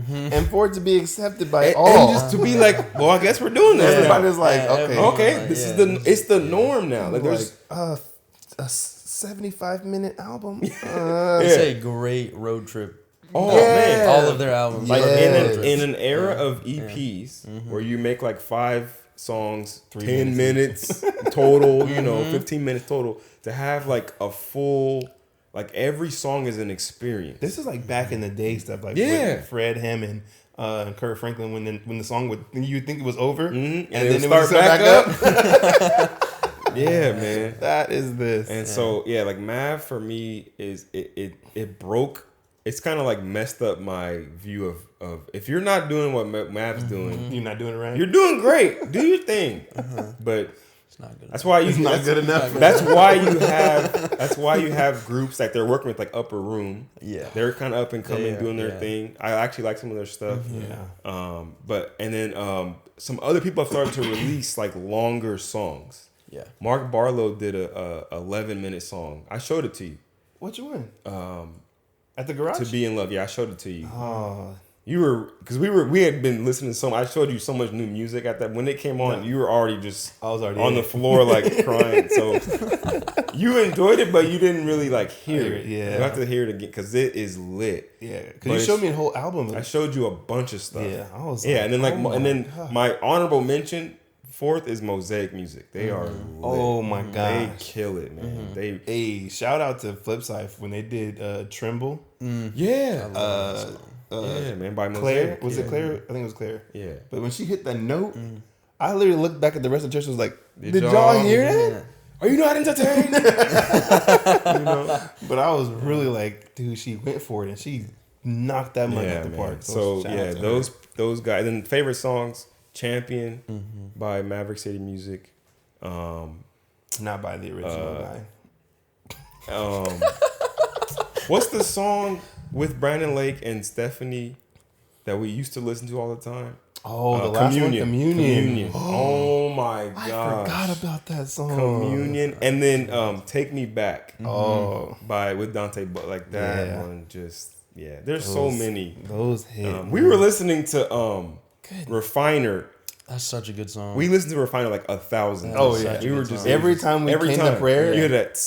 [SPEAKER 3] And for it to be accepted by
[SPEAKER 1] And
[SPEAKER 3] all.
[SPEAKER 1] just to be like, well, I guess we're doing this.
[SPEAKER 3] Everybody's
[SPEAKER 1] now.
[SPEAKER 3] like, okay.
[SPEAKER 1] Okay, this is it's the norm now. Like there's
[SPEAKER 3] a 75-minute album.
[SPEAKER 4] It's a great road trip.
[SPEAKER 1] oh
[SPEAKER 3] Yeah.
[SPEAKER 1] man,
[SPEAKER 4] All of their albums.
[SPEAKER 1] like
[SPEAKER 3] Yes.
[SPEAKER 1] in an era of EPs where you make like 5 songs, 10 minutes total, 15 minutes total, to have like a full, like every song is an experience.
[SPEAKER 3] This is like back in the day stuff, like
[SPEAKER 1] Yeah.
[SPEAKER 3] with Fred Hammond and Kurt Franklin, when the song would, you think it was over, and
[SPEAKER 1] it
[SPEAKER 3] then
[SPEAKER 1] would
[SPEAKER 3] it would
[SPEAKER 1] start
[SPEAKER 3] start back up.
[SPEAKER 1] Yeah, man.
[SPEAKER 3] That is this.
[SPEAKER 1] And so like Mav for me is it broke. It's kind of like messed up my view of if you're not doing what Mav's doing,
[SPEAKER 3] You're not doing it right.
[SPEAKER 1] you're doing great. Do your thing, but
[SPEAKER 4] It's not good.
[SPEAKER 1] that's why
[SPEAKER 3] It's not good enough.
[SPEAKER 1] That's why you have groups like they're working with like Upper Room.
[SPEAKER 4] Yeah.
[SPEAKER 1] They're kind of up and coming, doing their
[SPEAKER 4] yeah.
[SPEAKER 1] thing. I actually like some of their stuff.
[SPEAKER 3] Yeah.
[SPEAKER 1] But then some other people have started to release like longer songs.
[SPEAKER 4] Yeah.
[SPEAKER 1] Mark Barlow did a 11-minute song. I showed it to you.
[SPEAKER 3] What you win? At the garage?
[SPEAKER 1] To Be in Love. Yeah, I showed it to you.
[SPEAKER 3] Oh,
[SPEAKER 1] You were, because we had been listening to I showed you so much new music at that. When it came on, you were already just
[SPEAKER 3] I was already
[SPEAKER 1] on the floor like crying. So you enjoyed it, but you didn't really like hear it.
[SPEAKER 3] Yeah.
[SPEAKER 1] You have to hear it again because it is lit.
[SPEAKER 3] yeah.
[SPEAKER 1] But
[SPEAKER 3] Because you showed me a whole album.
[SPEAKER 1] I showed you a bunch of stuff.
[SPEAKER 3] Yeah, I was
[SPEAKER 1] Yeah, and then
[SPEAKER 3] oh
[SPEAKER 1] and then
[SPEAKER 3] God.
[SPEAKER 1] my honorable mention, 4th is Mosaic Music. They are lit.
[SPEAKER 3] Oh my
[SPEAKER 1] They
[SPEAKER 3] gosh.
[SPEAKER 1] kill it, man. They
[SPEAKER 3] Hey, shout out to Flipside when they did Tremble.
[SPEAKER 1] yeah.
[SPEAKER 3] Yeah,
[SPEAKER 1] Man, by Mosaic.
[SPEAKER 3] Claire, was
[SPEAKER 1] yeah.
[SPEAKER 3] it Claire? I think it was Claire.
[SPEAKER 1] Yeah.
[SPEAKER 3] But when she hit that note, I literally looked back at the rest of the church and was like, did
[SPEAKER 1] y'all-
[SPEAKER 3] y'all hear that?
[SPEAKER 1] Are you not entertained?
[SPEAKER 3] But I was really like, dude, she went for it and she knocked that money out the
[SPEAKER 1] man.
[SPEAKER 3] park.
[SPEAKER 1] So
[SPEAKER 3] shout out
[SPEAKER 1] yeah,
[SPEAKER 3] to her.
[SPEAKER 1] those guys. And then favorite songs, Champion by Maverick City Music.
[SPEAKER 3] Not by the original guy.
[SPEAKER 1] What's the song with Brandon Lake and Stephanie that we used to listen to all the time?
[SPEAKER 3] Oh, the last one, Communion.
[SPEAKER 1] Oh my
[SPEAKER 3] I
[SPEAKER 1] god.
[SPEAKER 3] forgot about that song.
[SPEAKER 1] Communion. And then Take Me Back.
[SPEAKER 3] Oh,
[SPEAKER 1] With Dante, but like that
[SPEAKER 3] Yeah.
[SPEAKER 1] one just there's so many.
[SPEAKER 3] those hit.
[SPEAKER 1] We were listening to Refiner.
[SPEAKER 4] That's such a good song.
[SPEAKER 1] We listened to Refiner like 1,000.
[SPEAKER 3] Oh,
[SPEAKER 4] That's
[SPEAKER 3] yeah.
[SPEAKER 4] such a
[SPEAKER 1] We were
[SPEAKER 4] good
[SPEAKER 1] just
[SPEAKER 4] song.
[SPEAKER 3] Every time we came to prayer,
[SPEAKER 1] you hear that.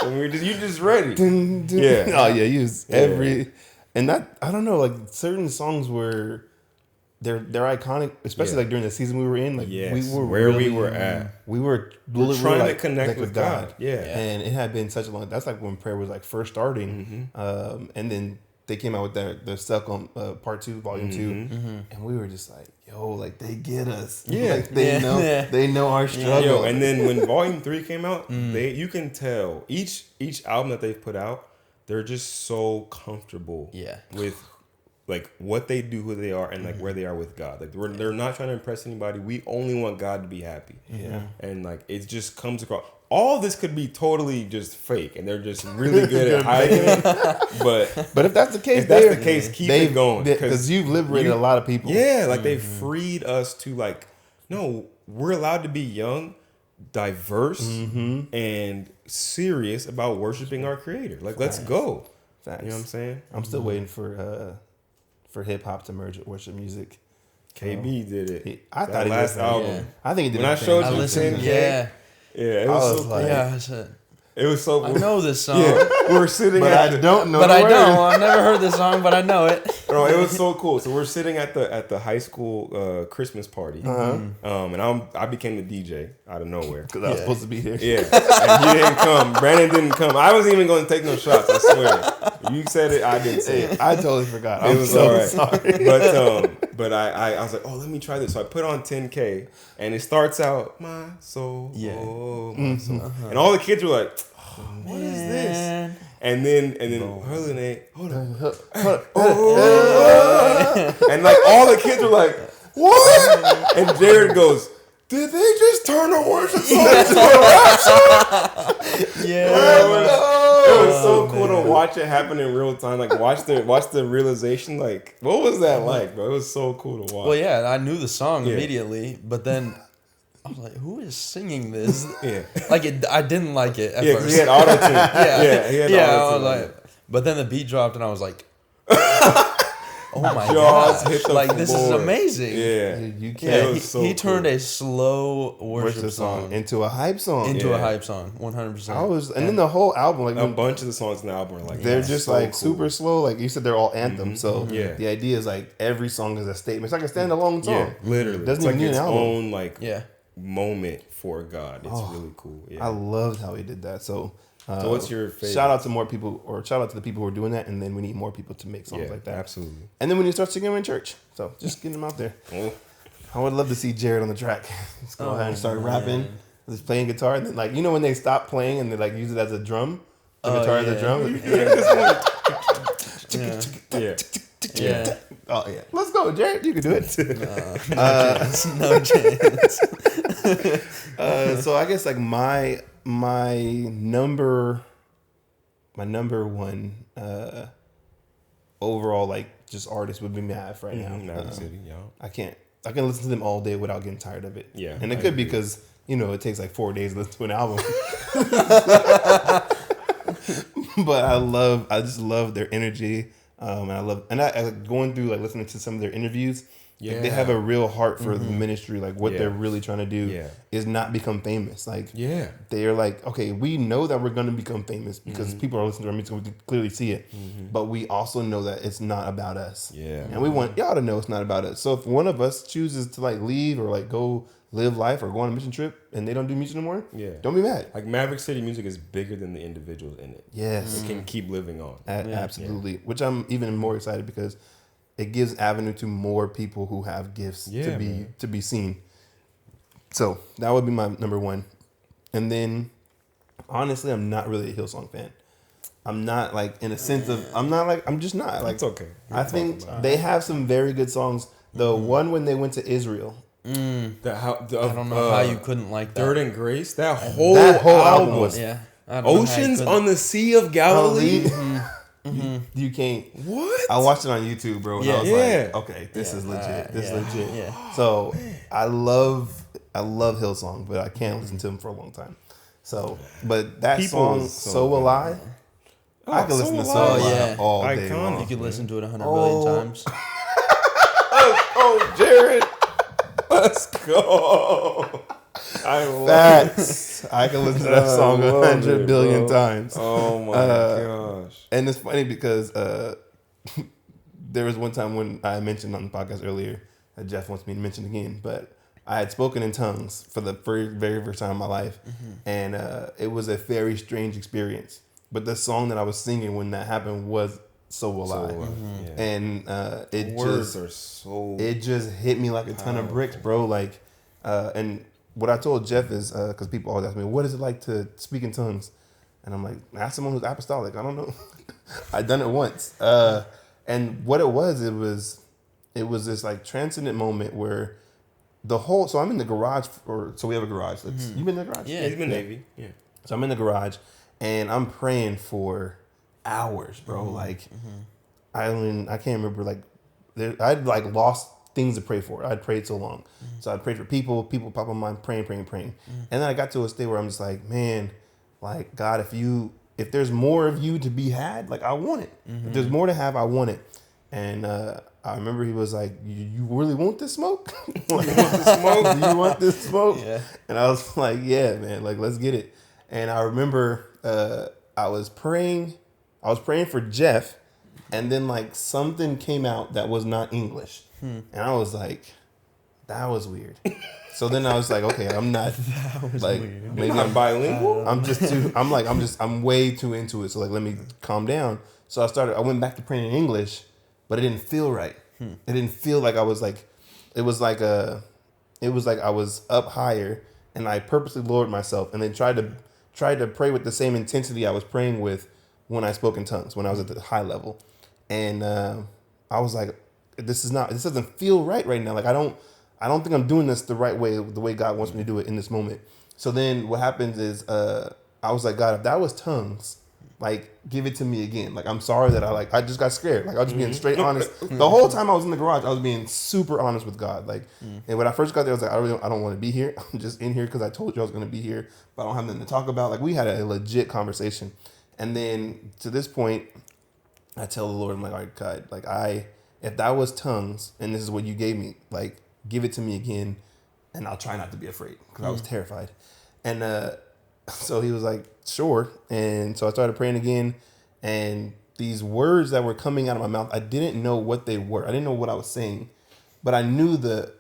[SPEAKER 1] And we were just, you just ready.
[SPEAKER 3] dun, dun.
[SPEAKER 1] Yeah.
[SPEAKER 3] Oh yeah, you was every and that I don't know, like certain songs were they're iconic, especially like during the season we were in. Like
[SPEAKER 1] Yes,
[SPEAKER 3] we were
[SPEAKER 1] where we
[SPEAKER 3] really-
[SPEAKER 1] were at.
[SPEAKER 3] We were
[SPEAKER 1] Trying to connect with God. Yeah.
[SPEAKER 3] And it had been such a long. That's like when prayer was like first starting, and then they came out with the Stuck on Part 2, Volume 2, and we were just like, yo, like they get us.
[SPEAKER 1] Yeah.
[SPEAKER 3] Like they know our struggle.
[SPEAKER 1] Yo, and then when Volume 3 came out, you can tell each album that they've put out, they're just so comfortable with like what they do, who they are, and like where they are with God. Like they're not trying to impress anybody. We only want God to be happy.
[SPEAKER 3] Yeah.
[SPEAKER 1] And like it just comes across. All this could be totally just fake, and they're just really good at hiding it. But
[SPEAKER 3] if that's the case,
[SPEAKER 1] if that's the case, keep it going
[SPEAKER 3] because you've liberated a lot of people.
[SPEAKER 1] yeah, like they freed us to like, no, we're allowed to be young, diverse, and serious about worshiping our Creator. Like, let's go.
[SPEAKER 3] Facts.
[SPEAKER 1] You know what I'm saying?
[SPEAKER 3] I'm still waiting for hip hop to merge with worship music.
[SPEAKER 1] KB did it.
[SPEAKER 3] I
[SPEAKER 1] That
[SPEAKER 3] thought he
[SPEAKER 1] last
[SPEAKER 3] did.
[SPEAKER 1] album.
[SPEAKER 4] Yeah.
[SPEAKER 3] I think he did.
[SPEAKER 1] When I
[SPEAKER 3] that
[SPEAKER 1] showed
[SPEAKER 3] thing.
[SPEAKER 1] you
[SPEAKER 4] I listened.
[SPEAKER 1] 10K,
[SPEAKER 4] Yeah.
[SPEAKER 1] Yeah, it
[SPEAKER 3] I
[SPEAKER 1] was,
[SPEAKER 3] was
[SPEAKER 1] so,
[SPEAKER 3] like-
[SPEAKER 4] Yeah. I said,
[SPEAKER 1] it was so.
[SPEAKER 4] I know this song.
[SPEAKER 1] Yeah, we're sitting
[SPEAKER 3] but
[SPEAKER 1] at
[SPEAKER 3] I
[SPEAKER 1] the,
[SPEAKER 3] don't know.
[SPEAKER 4] But
[SPEAKER 3] the
[SPEAKER 4] I
[SPEAKER 3] words.
[SPEAKER 4] don't. I've never heard this song, but I know it.
[SPEAKER 1] Bro, it was so cool. So we're sitting at the high school Christmas party, and I became the DJ out of nowhere.
[SPEAKER 3] Because I was supposed to be here.
[SPEAKER 1] Yeah, and he didn't come. Brandon didn't come. I wasn't even going to take no shots. I swear. You said it. I didn't say it.
[SPEAKER 3] I totally forgot.
[SPEAKER 1] It
[SPEAKER 3] I'm
[SPEAKER 1] was
[SPEAKER 3] so
[SPEAKER 1] all right.
[SPEAKER 3] sorry.
[SPEAKER 1] But I was like, oh, let me try this. So I put on 10K, and it starts out my soul, my soul, and all the kids were like, oh, what is this? And then Hurlinate, hold on, and like all the kids were like, what? And Jarrod goes, did they just turn a worship song into a rap song?
[SPEAKER 4] Yeah.
[SPEAKER 1] It was so cool to watch it happen in real time. Like watch the realization. Like what was that like, bro? It was so cool to watch.
[SPEAKER 4] Well, yeah, I knew the song immediately, but then I was like, "Who is singing this?"
[SPEAKER 1] Yeah,
[SPEAKER 4] like I didn't like it at
[SPEAKER 1] yeah,
[SPEAKER 4] first.
[SPEAKER 1] he had auto tune. He had
[SPEAKER 4] I
[SPEAKER 1] auto
[SPEAKER 4] was
[SPEAKER 1] tune.
[SPEAKER 4] like, but then the beat dropped, and I was like, "Oh my
[SPEAKER 1] Jaws
[SPEAKER 4] gosh!
[SPEAKER 1] hit the
[SPEAKER 4] Like this is
[SPEAKER 1] floor.
[SPEAKER 4] amazing!"
[SPEAKER 1] Yeah,
[SPEAKER 3] Dude, you
[SPEAKER 1] It
[SPEAKER 3] can't
[SPEAKER 1] was so
[SPEAKER 4] he turned
[SPEAKER 1] cool.
[SPEAKER 4] a slow worship song
[SPEAKER 3] into a hype song.
[SPEAKER 4] into a
[SPEAKER 1] Yeah.
[SPEAKER 4] hype song, 100%.
[SPEAKER 3] And then the whole album, like
[SPEAKER 1] A bunch of the songs in the album are like
[SPEAKER 3] they're just
[SPEAKER 1] so
[SPEAKER 3] like
[SPEAKER 1] cool.
[SPEAKER 3] super slow. Like you said, they're all anthems. So
[SPEAKER 1] Yeah.
[SPEAKER 3] the idea is like every song is a statement. It's like a standalone song.
[SPEAKER 1] Yeah, literally.
[SPEAKER 3] Doesn't
[SPEAKER 1] It's like
[SPEAKER 3] even need
[SPEAKER 1] its
[SPEAKER 3] an album.
[SPEAKER 1] own like
[SPEAKER 4] Yeah.
[SPEAKER 1] moment for God. It's really cool. Yeah.
[SPEAKER 3] I loved how he did that. So
[SPEAKER 1] what's your favorite?
[SPEAKER 3] Shout out to more people, or shout out to the people who are doing that, and then we need more people to make songs
[SPEAKER 1] Yeah,
[SPEAKER 3] like that.
[SPEAKER 1] absolutely.
[SPEAKER 3] And then when you start singing them in church, so just getting them out there.
[SPEAKER 1] Oh.
[SPEAKER 3] I would love to see Jarrod on the track. Just go ahead and start
[SPEAKER 4] man.
[SPEAKER 3] rapping, just playing guitar, and then like when they stop playing and they like use it as a drum, the guitar as a drum.
[SPEAKER 4] Yeah. Yeah.
[SPEAKER 3] Oh yeah, let's go, Jarrod. You can do it.
[SPEAKER 4] No chance.
[SPEAKER 3] So I guess like my number one overall like just artist would be Mav right now.
[SPEAKER 1] Maverick City, yeah.
[SPEAKER 3] I can listen to them all day without getting tired of it.
[SPEAKER 1] Yeah,
[SPEAKER 3] and it
[SPEAKER 1] I
[SPEAKER 3] could be
[SPEAKER 1] agree.
[SPEAKER 3] because it takes like 4 days to listen to an album. But I just love their energy. And I going through like listening to some of their interviews. Like, they have a real heart for the ministry. Like what they're really trying to do is not become famous. Like they're like, okay, we know that we're going to become famous because people are listening to our music. We can clearly see it, but we also know that it's not about us.
[SPEAKER 1] Yeah,
[SPEAKER 3] and we want y'all to know it's not about us. So if one of us chooses to like leave or like go live life or go on a mission trip and they don't do music anymore, don't be mad.
[SPEAKER 1] Like Maverick City music is bigger than the individuals in it.
[SPEAKER 3] Yes,
[SPEAKER 1] It can keep living on.
[SPEAKER 3] absolutely. Which I'm even more excited because it gives avenue to more people who have gifts to be seen. So that would be my number one. And then honestly, I'm not really a Hillsong fan. I'm not like in a sense of I'm just not like
[SPEAKER 1] It's okay.
[SPEAKER 3] I think they have some very good songs. The one when they went to Israel.
[SPEAKER 4] I don't know how you couldn't like that.
[SPEAKER 1] Dirt and Grace. That whole
[SPEAKER 3] album was
[SPEAKER 4] Yeah. I don't know how you
[SPEAKER 1] Oceans
[SPEAKER 4] couldn't.
[SPEAKER 1] on the Sea of Galilee.
[SPEAKER 3] You can't.
[SPEAKER 1] What?
[SPEAKER 3] I watched it on YouTube, bro. And I was like, okay, this is legit. This is legit.
[SPEAKER 4] Yeah.
[SPEAKER 3] So I love Hillsong, but I can't listen to them for a long time. So, but that
[SPEAKER 1] People
[SPEAKER 3] song,
[SPEAKER 1] is so
[SPEAKER 3] "So Will I," I can listen to "So Will I" all day
[SPEAKER 1] Iconic.
[SPEAKER 3] long.
[SPEAKER 4] You could listen to it 100 million times.
[SPEAKER 1] Oh, Jarrod. Let's go. I love
[SPEAKER 3] Facts. I can listen to that song
[SPEAKER 1] I love
[SPEAKER 3] 100
[SPEAKER 1] it,
[SPEAKER 3] billion
[SPEAKER 1] bro.
[SPEAKER 3] times.
[SPEAKER 1] Oh my gosh.
[SPEAKER 3] And it's funny because there was one time when I mentioned on the podcast earlier that Jeff wants me to mention again, but I had spoken in tongues for the very first time in my life, and it was a very strange experience. But the song that I was singing when that happened was "So Will I,"
[SPEAKER 1] Yeah.
[SPEAKER 3] and it
[SPEAKER 1] Words
[SPEAKER 3] just
[SPEAKER 1] are so.
[SPEAKER 3] it just hit me like a ton of bricks, bro. Like, and what I told Jeff is because people always ask me, "What is it like to speak in tongues?" And I'm like, ask someone who's apostolic. I don't know. I've done it once. And what it was this like transcendent moment where so I'm in the garage, so we have a garage. You been in the garage?
[SPEAKER 4] Yeah.
[SPEAKER 1] He's been Navy. Yeah.
[SPEAKER 3] So I'm in the garage and I'm praying for hours, bro. Like, I can't remember, like, I'd like lost things to pray for. I'd prayed so long. So I'd pray for people pop on mind, praying. And then I got to a state where I'm just like, man, like, God, if there's more of you to be had, like, I want it. If there's more to have, I want it. And I remember he was like, you really want this smoke? Like, you want this smoke? Do you want this smoke?
[SPEAKER 4] Yeah.
[SPEAKER 3] And I was like, yeah, man, like, let's get it. And I remember I was praying for Jeff, and then like something came out that was not English. And I was like, that was weird. So then I was like, okay, I'm not like
[SPEAKER 1] Maybe
[SPEAKER 3] maybe
[SPEAKER 1] I'm bilingual.
[SPEAKER 3] I'm way too into it. So like, let me calm down. So I went back to praying in English, but it didn't feel right. It didn't feel like I was like, it was like I was up higher, and I purposely lowered myself and then tried to pray with the same intensity I was praying with when I spoke in tongues, when I was at the high level. And I was like, this doesn't feel right now. Like, I don't think I'm doing this the right way, the way God wants me to do it in this moment. So then what happens is I was like, God, if that was tongues, Like, give it to me again. Like, I'm sorry that I just got scared. Like, I was just being straight honest. The whole time I was in the garage, I was being super honest with God. Like, and when I first got there, I was like, I don't want to be here. I'm just in here because I told you I was going to be here, but I don't have nothing to talk about. Like, we had a legit conversation. And then to this point, I tell the Lord, I'm like, all right, God, like if that was tongues and this is what you gave me, like, give it to me again and I'll try not to be afraid because I was terrified. And so he was like, sure. And so I started praying again, and these words that were coming out of my mouth, I didn't know what they were. I didn't know what I was saying, but I knew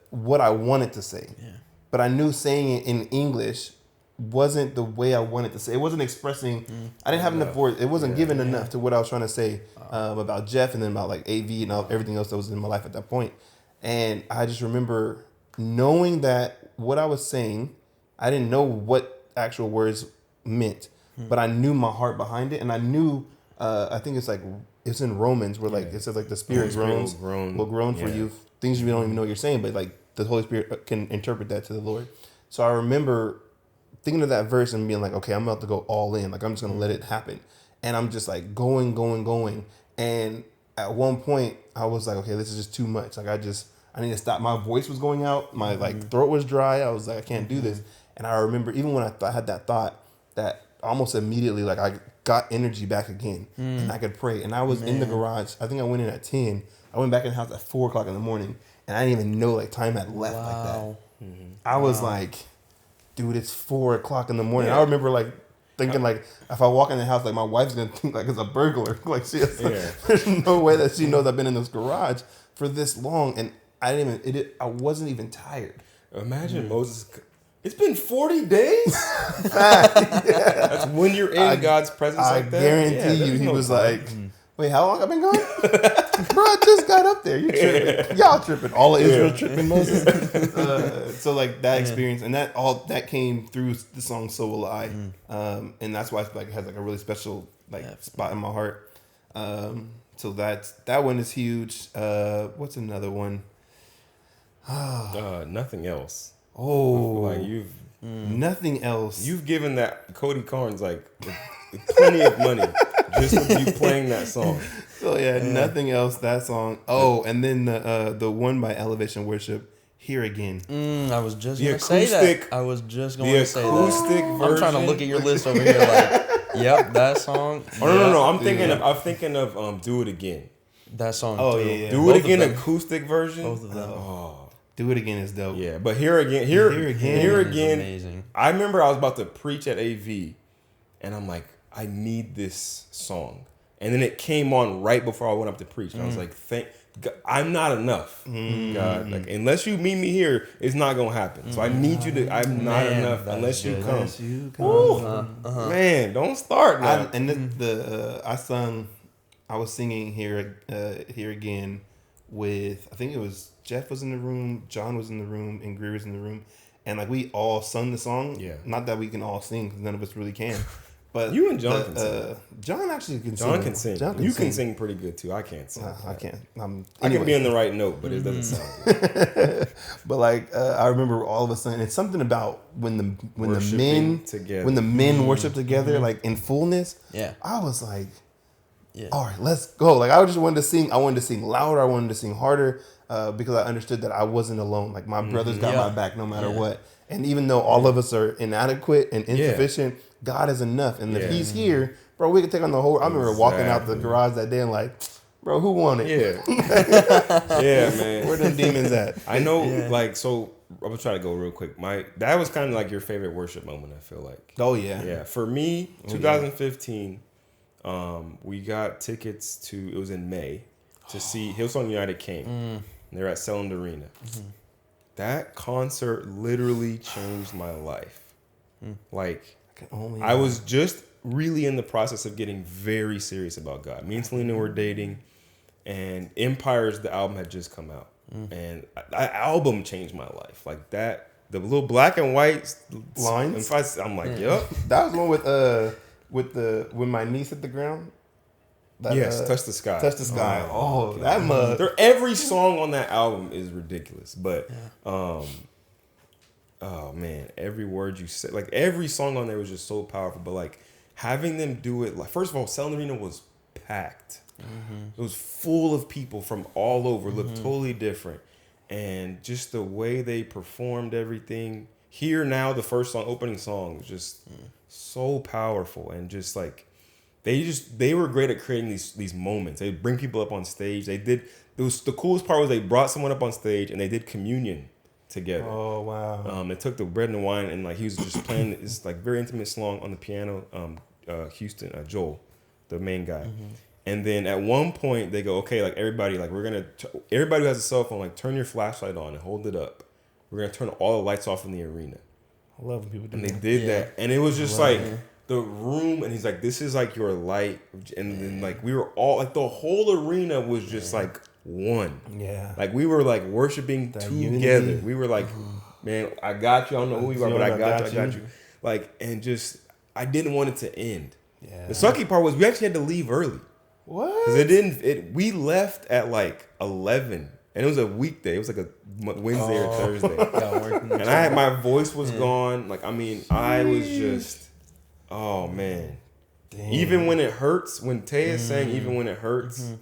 [SPEAKER 3] what I wanted to say. Yeah. But I knew saying it in English wasn't the way I wanted to say. It wasn't expressing. I didn't have enough words. It wasn't giving enough to what I was trying to say about Jeff and then about like AV and everything else that was in my life at that point. And I just remember knowing that what I was saying, I didn't know what actual words meant, but I knew my heart behind it, and I knew I think it's in Romans where like it says like the Spirit will groan for you, things you don't even know what you're saying, but like the Holy Spirit can interpret that to the Lord. So I remember thinking of that verse and being like, okay, I'm about to go all in, like I'm just gonna let it happen, and I'm just like going, and at one point I was like, okay, this is just too much. Like I need to stop. My voice was going out, my like throat was dry. I was like, I can't do this. And I remember even when I had that thought, that almost immediately, like I got energy back again and I could pray. And I was in the garage. I think I went in at 10. I went back in the house at 4 o'clock in the morning, and I didn't even know like time had left like that. I was like, dude, it's 4 o'clock in the morning. I remember like thinking like, if I walk in the house, like my wife's going to think like it's a burglar. Like there's no way that she knows I've been in this garage for this long. And I wasn't even tired.
[SPEAKER 1] Imagine Moses. It's been 40 days? That's when you're in God's presence like that?
[SPEAKER 3] I guarantee you, he was like, wait, how long have I been gone? Bro, I just got up there. You tripping. Y'all tripping. All of Israel tripping, Moses. So like that experience, and that came through the song So Will I. And that's why it has like a really special spot in my heart. So that one is huge. What's another one?
[SPEAKER 1] Nothing Else.
[SPEAKER 3] Oh,
[SPEAKER 1] like
[SPEAKER 3] Nothing Else.
[SPEAKER 1] You've given that Cody Carnes like plenty of money just for you playing that song.
[SPEAKER 3] So Nothing Else. That song. Oh, and then the one by Elevation Worship, Here Again.
[SPEAKER 4] I was just gonna say that. I was just going to say that.
[SPEAKER 1] The acoustic version.
[SPEAKER 4] I'm trying to look at your list over here. Like, yep, that song.
[SPEAKER 1] Oh no! I'm thinking of Do It Again.
[SPEAKER 4] That song.
[SPEAKER 3] Oh yeah.
[SPEAKER 1] Do It Again acoustic version.
[SPEAKER 4] Both of them.
[SPEAKER 3] Do It Again is dope.
[SPEAKER 1] Yeah, but Here Again.
[SPEAKER 4] Amazing.
[SPEAKER 1] I remember I was about to preach at AV, and I'm like, I need this song, and then it came on right before I went up to preach, and I was like, God, I'm not enough, God. Like unless you meet me here, it's not gonna happen. So I need you to. I'm not enough unless you come. Man, don't start now.
[SPEAKER 3] I was singing Here Again with, I think it was Jeff was in the room, John was in the room, and Greer was in the room, and like we all sung the song. Yeah. Not that we can all sing, because none of us really can. But
[SPEAKER 1] you and John can sing.
[SPEAKER 3] John actually can sing.
[SPEAKER 1] John can sing. You can sing pretty good too. I can't sing.
[SPEAKER 3] I can't.
[SPEAKER 1] I can be on the right note, but it doesn't sound good.
[SPEAKER 3] But like I remember all of a sudden, it's something about when the men worship together, like in fullness. Yeah. I was like, all right, let's go. Like I just wanted to sing. I wanted to sing louder. I wanted to sing harder. Because I understood that I wasn't alone. Like my brothers got my back no matter what. And even though all of us are inadequate and insufficient, God is enough. And if He's here, bro, we can take on the whole. I remember walking out the garage that day and like, bro, who won it?
[SPEAKER 1] Yeah, yeah, man.
[SPEAKER 3] Where them demons at?
[SPEAKER 1] I know. Like, so I'm gonna try to go real quick. That was kind of like your favorite worship moment. I feel like.
[SPEAKER 3] Oh yeah.
[SPEAKER 1] Yeah. For me, 2015, we got tickets to. It was in May. To see Hillsong United came. They're at Selland Arena. That concert literally changed my life. Like, I was just really in the process of getting very serious about God. Me and Selena were dating, and Empires, the album, had just come out. And that album changed my life. Like that, the little black and white
[SPEAKER 3] lines.
[SPEAKER 1] I'm like, yep.
[SPEAKER 3] That was one when my niece hit the ground.
[SPEAKER 1] Touch the Sky.
[SPEAKER 3] Touch the Sky. Oh, that mug.
[SPEAKER 1] Every song on that album is ridiculous, but oh man, every word you said, like every song on there was just so powerful. But like having them do it, like, first of all, Selling Arena was packed. It was full of people from all over, looked totally different. And just the way they performed everything. Here Now, the first song, opening song, was just so powerful. And just like, they were great at creating these moments. They bring people up on stage. The coolest part was they brought someone up on stage and they did communion together.
[SPEAKER 3] Oh, wow.
[SPEAKER 1] They took the bread and the wine, and like he was just playing this like very intimate song on the piano. Joel, the main guy. And then at one point they go, okay, like everybody, like everybody who has a cell phone, like turn your flashlight on and hold it up. We're gonna turn all the lights off in the arena.
[SPEAKER 3] I love when people do
[SPEAKER 1] that. And
[SPEAKER 3] that.
[SPEAKER 1] they did that, and it was just like the room, and he's like, this is like your light, and then like we were all like the whole arena was just like one. Yeah, like we were like worshiping that together. Unity. We were like, man, I got you. I don't know who you are, but I got you. Like, and just I didn't want it to end. Yeah. The sucky part was we actually had to leave early. What? Because we left at like 11, and it was a weekday. It was like a Wednesday or Thursday. And my voice was gone. Like, I mean, I was just, oh man. Dang. Even When It Hurts, when Taya sang Even When It Hurts,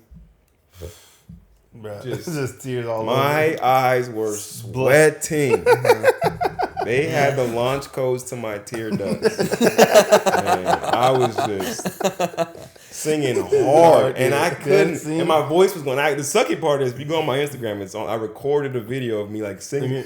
[SPEAKER 3] just tears all over.
[SPEAKER 1] My eyes were sweating. They had the launch codes to my tear ducts. And I was just singing hard, and I couldn't. And my voice was going. The sucky part is, if you go on my Instagram, it's on. I recorded a video of me like singing.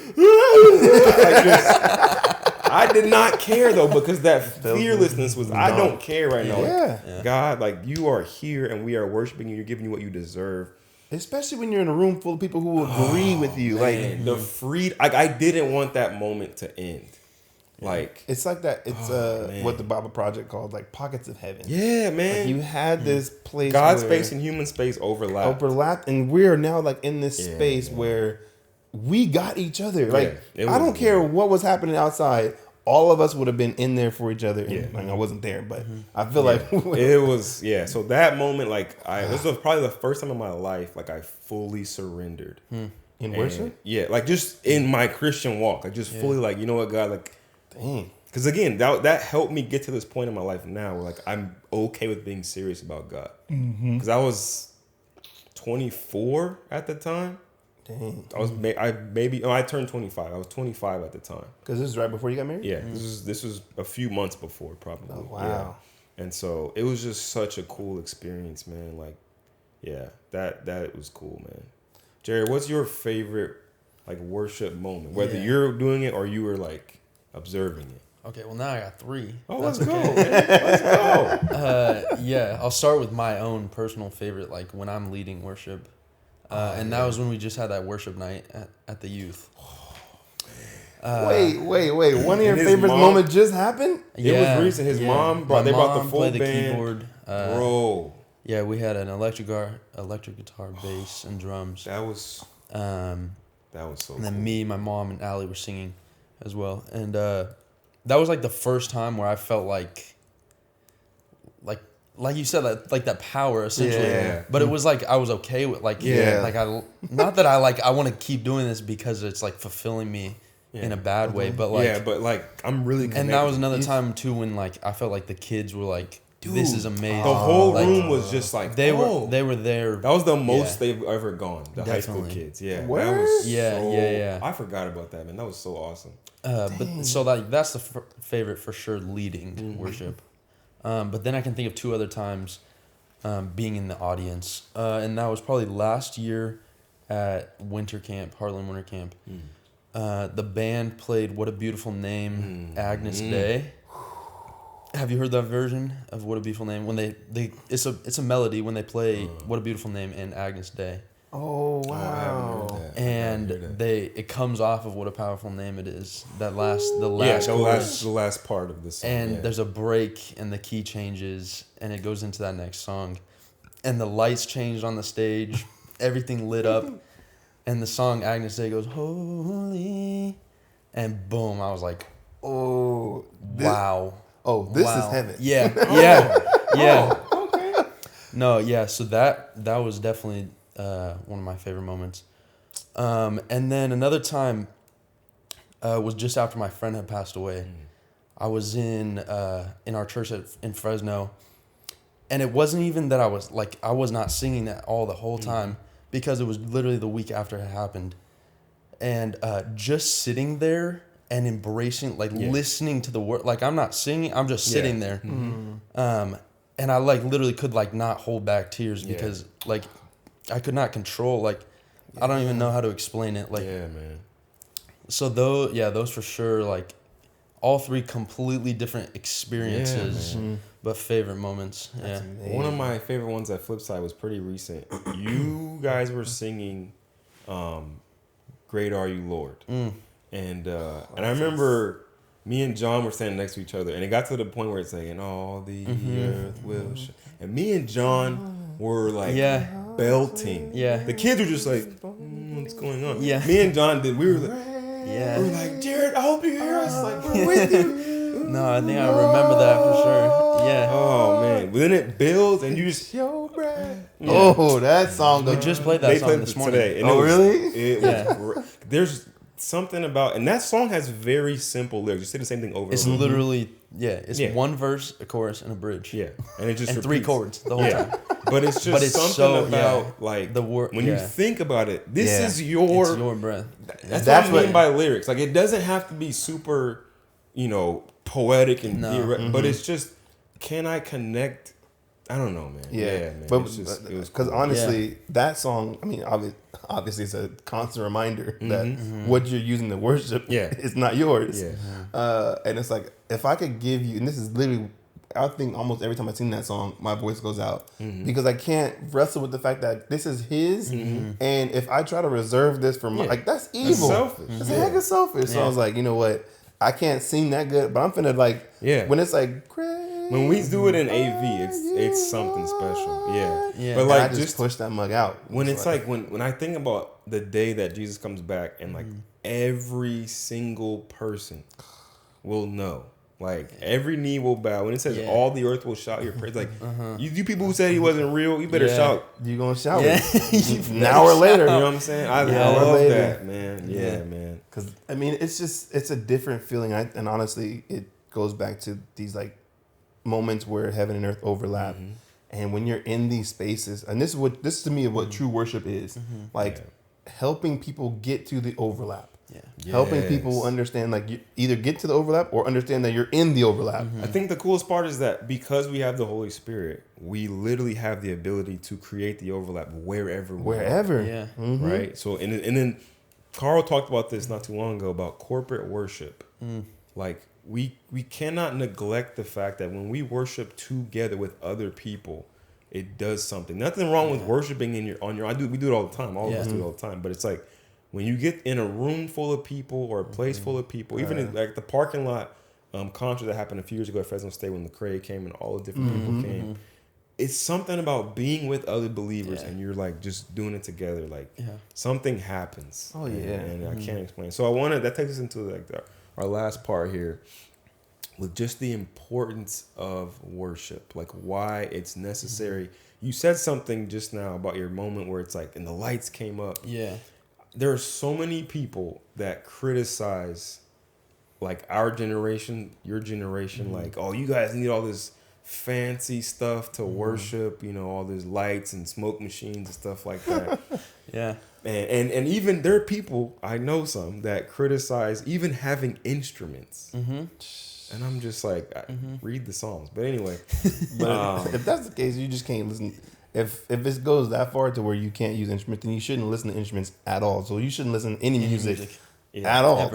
[SPEAKER 1] I did not care though, because that fearlessness was. I don't care right now. Yeah. God, like, you are here, and we are worshiping you. You're giving you what you deserve.
[SPEAKER 3] Especially when you're in a room full of people who agree with you. Man.
[SPEAKER 1] Like the freedom. Like, I didn't want that moment to end. Like,
[SPEAKER 3] it's like that. It's what the Bible Project called like pockets of heaven.
[SPEAKER 1] Yeah, man.
[SPEAKER 3] Like, you had this place.
[SPEAKER 1] God's space and human space overlapped,
[SPEAKER 3] and we're now like in this space where we got each other. Like, I don't care what was happening outside. All of us would have been in there for each other. And, like, I wasn't there, but I feel like
[SPEAKER 1] it was. Yeah. So that moment, like, this was probably the first time in my life, like, I fully surrendered
[SPEAKER 3] in worship.
[SPEAKER 1] Yeah, like just in my Christian walk, I just fully like, you know what, God, like, dang. Because again, that helped me get to this point in my life now where like I'm okay with being serious about God. Because I was 24 at the time. Dang. I turned 25. I was 25 at the time.
[SPEAKER 3] Because this is right before you got married?
[SPEAKER 1] Yeah. This was a few months before, probably.
[SPEAKER 3] Oh, wow.
[SPEAKER 1] Yeah. And so it was just such a cool experience, man. Like, yeah, that was cool, man. Jarrod, what's your favorite like worship moment? Whether you're doing it or you were like observing it.
[SPEAKER 4] Okay, well now I got 3.
[SPEAKER 1] Oh, let's go. Let's go.
[SPEAKER 4] Yeah, I'll start with my own personal favorite, like when I'm leading worship. And that was when we just had that worship night at the youth.
[SPEAKER 3] Wait. One of your favorite moments just happened?
[SPEAKER 1] It was recent. His mom brought the full
[SPEAKER 4] played
[SPEAKER 1] band.
[SPEAKER 4] The keyboard.
[SPEAKER 1] Bro.
[SPEAKER 4] Yeah, we had an electric guitar, bass, and drums.
[SPEAKER 1] That was so
[SPEAKER 4] and then me, my mom, and Allie were singing as well. And that was like the first time where I felt like you said, like that power essentially. Yeah. But it was like I was okay with like not that I want to keep doing this because it's like fulfilling me in a bad way, but like
[SPEAKER 1] I'm really connected.
[SPEAKER 4] And that was another time too when like I felt like the kids were like, dude, this is amazing.
[SPEAKER 1] The whole room was just like
[SPEAKER 4] they were there.
[SPEAKER 1] That was the most they've ever gone. The high school kids. Yeah.
[SPEAKER 3] Where?
[SPEAKER 1] That was
[SPEAKER 4] yeah.
[SPEAKER 1] I forgot about that, man. That was so awesome.
[SPEAKER 4] But so that's the favorite for sure, leading worship. But then I can think of 2 other times being in the audience. And that was probably last year at winter camp, Heartland Winter Camp. The band played What a Beautiful Name, Agnes Day. Have you heard that version of What a Beautiful Name? When it's a melody when they play What a Beautiful Name and Agnes Day.
[SPEAKER 3] Oh wow!
[SPEAKER 4] And it comes off of What a Powerful Name It Is. The last
[SPEAKER 1] part of the song.
[SPEAKER 4] And there's a break, and the key changes, and it goes into that next song, and the lights changed on the stage, everything lit up, and the song Agnes Day goes holy, and boom! I was like, oh wow!
[SPEAKER 3] This is heaven.
[SPEAKER 4] Yeah. Okay. No, yeah. So that was definitely one of my favorite moments. And then another time was just after my friend had passed away. I was in our church in Fresno, and it wasn't even that I was not singing that all the whole time because it was literally the week after it happened, and just sitting there and embracing, listening to the word. Like, I'm not singing, I'm just sitting there. And I literally could not hold back tears because I could not control, I don't even know how to explain it.
[SPEAKER 1] Man.
[SPEAKER 4] So those for sure, all three completely different experiences, but favorite moments.
[SPEAKER 3] That's amazing.
[SPEAKER 1] One of my favorite ones at Flipside was pretty recent. You guys were singing Great Are You, Lord. And I remember me and John were standing next to each other, and it got to the point where it's saying, all the earth will and me and John were belting.
[SPEAKER 4] Yeah.
[SPEAKER 1] The kids were just like, what's going on?
[SPEAKER 4] Yeah.
[SPEAKER 1] Me and John did. We were like, Jarrod, I hope you hear us. We're with you.
[SPEAKER 4] No, I think I remember that for sure. Yeah.
[SPEAKER 1] Oh, man. But then it builds, and you just...
[SPEAKER 3] Oh, that song.
[SPEAKER 4] We just played that song this morning.
[SPEAKER 1] Today. And it was, there's something about... And that song has very simple lyrics. You say the same thing over and
[SPEAKER 4] It's
[SPEAKER 1] over.
[SPEAKER 4] literally... Yeah, it's one verse, a chorus, and a bridge.
[SPEAKER 1] Yeah. And it just
[SPEAKER 4] and three
[SPEAKER 1] repeats.
[SPEAKER 4] chords the whole time.
[SPEAKER 1] But it's just something about,
[SPEAKER 4] the word.
[SPEAKER 1] When you think about it, this is your...
[SPEAKER 4] It's your breath.
[SPEAKER 1] That's what I mean by lyrics. It doesn't have to be super, poetic and but it's just, can I connect? I don't know, man. Yeah, man.
[SPEAKER 3] But
[SPEAKER 1] it was
[SPEAKER 3] because
[SPEAKER 1] cool.
[SPEAKER 3] honestly, that song, I mean, obviously it's a constant reminder that what you're using to worship is not yours.
[SPEAKER 1] Yeah.
[SPEAKER 3] And it's if I could give you, and this is literally, I think almost every time I sing that song, my voice goes out because I can't wrestle with the fact that this is his, and if I try to reserve this for my, that's evil.
[SPEAKER 1] That's selfish.
[SPEAKER 3] It's a heck of selfish. So I was like, you know what? I can't sing that good, but I'm finna when it's
[SPEAKER 1] when we do it in AV, it's something special. Yeah. But
[SPEAKER 3] I just push that mug out.
[SPEAKER 1] When it's when I think about the day that Jesus comes back and every single person will know. Every knee will bow. When it says all the earth will shout your praise, you people who said he wasn't real, you better shout.
[SPEAKER 3] You gonna shout
[SPEAKER 1] it.
[SPEAKER 3] An hour later.
[SPEAKER 1] You know what I'm saying? I love that, man. Yeah, man.
[SPEAKER 3] Because, I mean, it's a different feeling. And honestly, it goes back to these moments where heaven and earth overlap. And when you're in these spaces, and this to me is what true worship is, helping people get to the overlap. Helping people understand, you either get to the overlap or understand that you're in the overlap.
[SPEAKER 1] I think the coolest part is that because we have the Holy Spirit, we literally have the ability to create the overlap wherever.
[SPEAKER 3] Yeah.
[SPEAKER 1] Right? So, and then Carl talked about this not too long ago about corporate worship. We cannot neglect the fact that when we worship together with other people, it does something. Nothing wrong with worshiping we do it all the time. All of us do it all the time. But it's when you get in a room full of people or a place full of people, even in the parking lot concert that happened a few years ago at Fresno State when the Craig came and all the different people came. It's something about being with other believers and you're just doing it together. Something happens.
[SPEAKER 3] Oh yeah.
[SPEAKER 1] And I can't explain. So that takes us into our last part here with just the importance of worship, why it's necessary. You said something just now about your moment where it's and the lights came up.
[SPEAKER 4] Yeah.
[SPEAKER 1] There are so many people that criticize our generation, your generation, oh, you guys need all this fancy stuff to worship, all these lights and smoke machines and stuff like that.
[SPEAKER 4] Yeah.
[SPEAKER 1] And even there are people, I know some, that criticize even having instruments. And I'm just read the Psalms. But anyway.
[SPEAKER 3] If that's the case, you just can't listen. If this goes that far to where you can't use instruments, then you shouldn't listen to instruments at all. So you shouldn't listen to any music at all,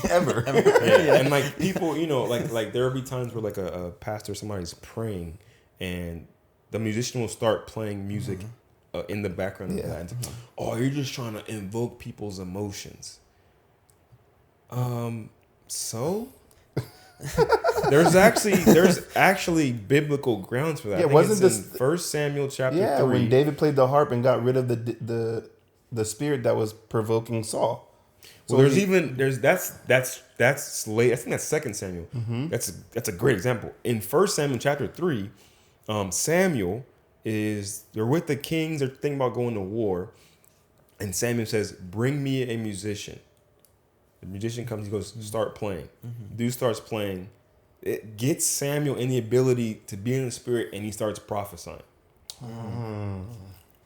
[SPEAKER 3] ever.
[SPEAKER 1] And people, there will be times where a pastor, somebody's praying, and the musician will start playing music in the background of that. And oh, you're just trying to invoke people's emotions. So. There's actually biblical grounds for that.
[SPEAKER 3] Yeah, wasn't this
[SPEAKER 1] 1 Samuel chapter 3?
[SPEAKER 3] Yeah, when David played the harp and got rid of the spirit that was provoking Saul.
[SPEAKER 1] So that's late. I think that's 2 Samuel. That's a great example. In 1 Samuel chapter 3, Samuel they're with the kings. They're thinking about going to war, and Samuel says, "Bring me a musician." The musician comes, he goes, start playing. Dude starts playing. it gets Samuel in the ability to be in the spirit, and he starts prophesying.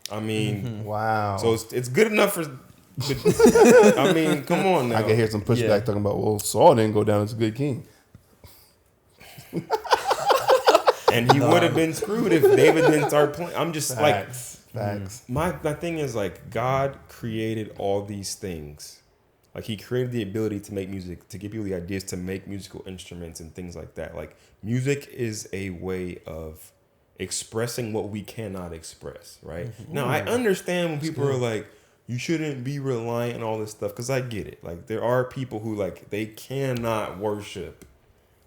[SPEAKER 1] I mean,
[SPEAKER 3] wow.
[SPEAKER 1] So it's good enough for. I mean, come on now.
[SPEAKER 3] I can hear some pushback
[SPEAKER 4] Yeah.
[SPEAKER 3] talking about, well, Saul didn't go down as a good king.
[SPEAKER 1] And he would have been screwed if David didn't start playing. I'm just
[SPEAKER 3] Facts.
[SPEAKER 1] my thing is like God created all these things. Like he created the ability to make music, to give people the ideas to make musical instruments and things like that. Like music is a way of expressing what we cannot express, right? Now I understand when people are like, you shouldn't be reliant on all this stuff, because I get it. Like there are people who like they cannot worship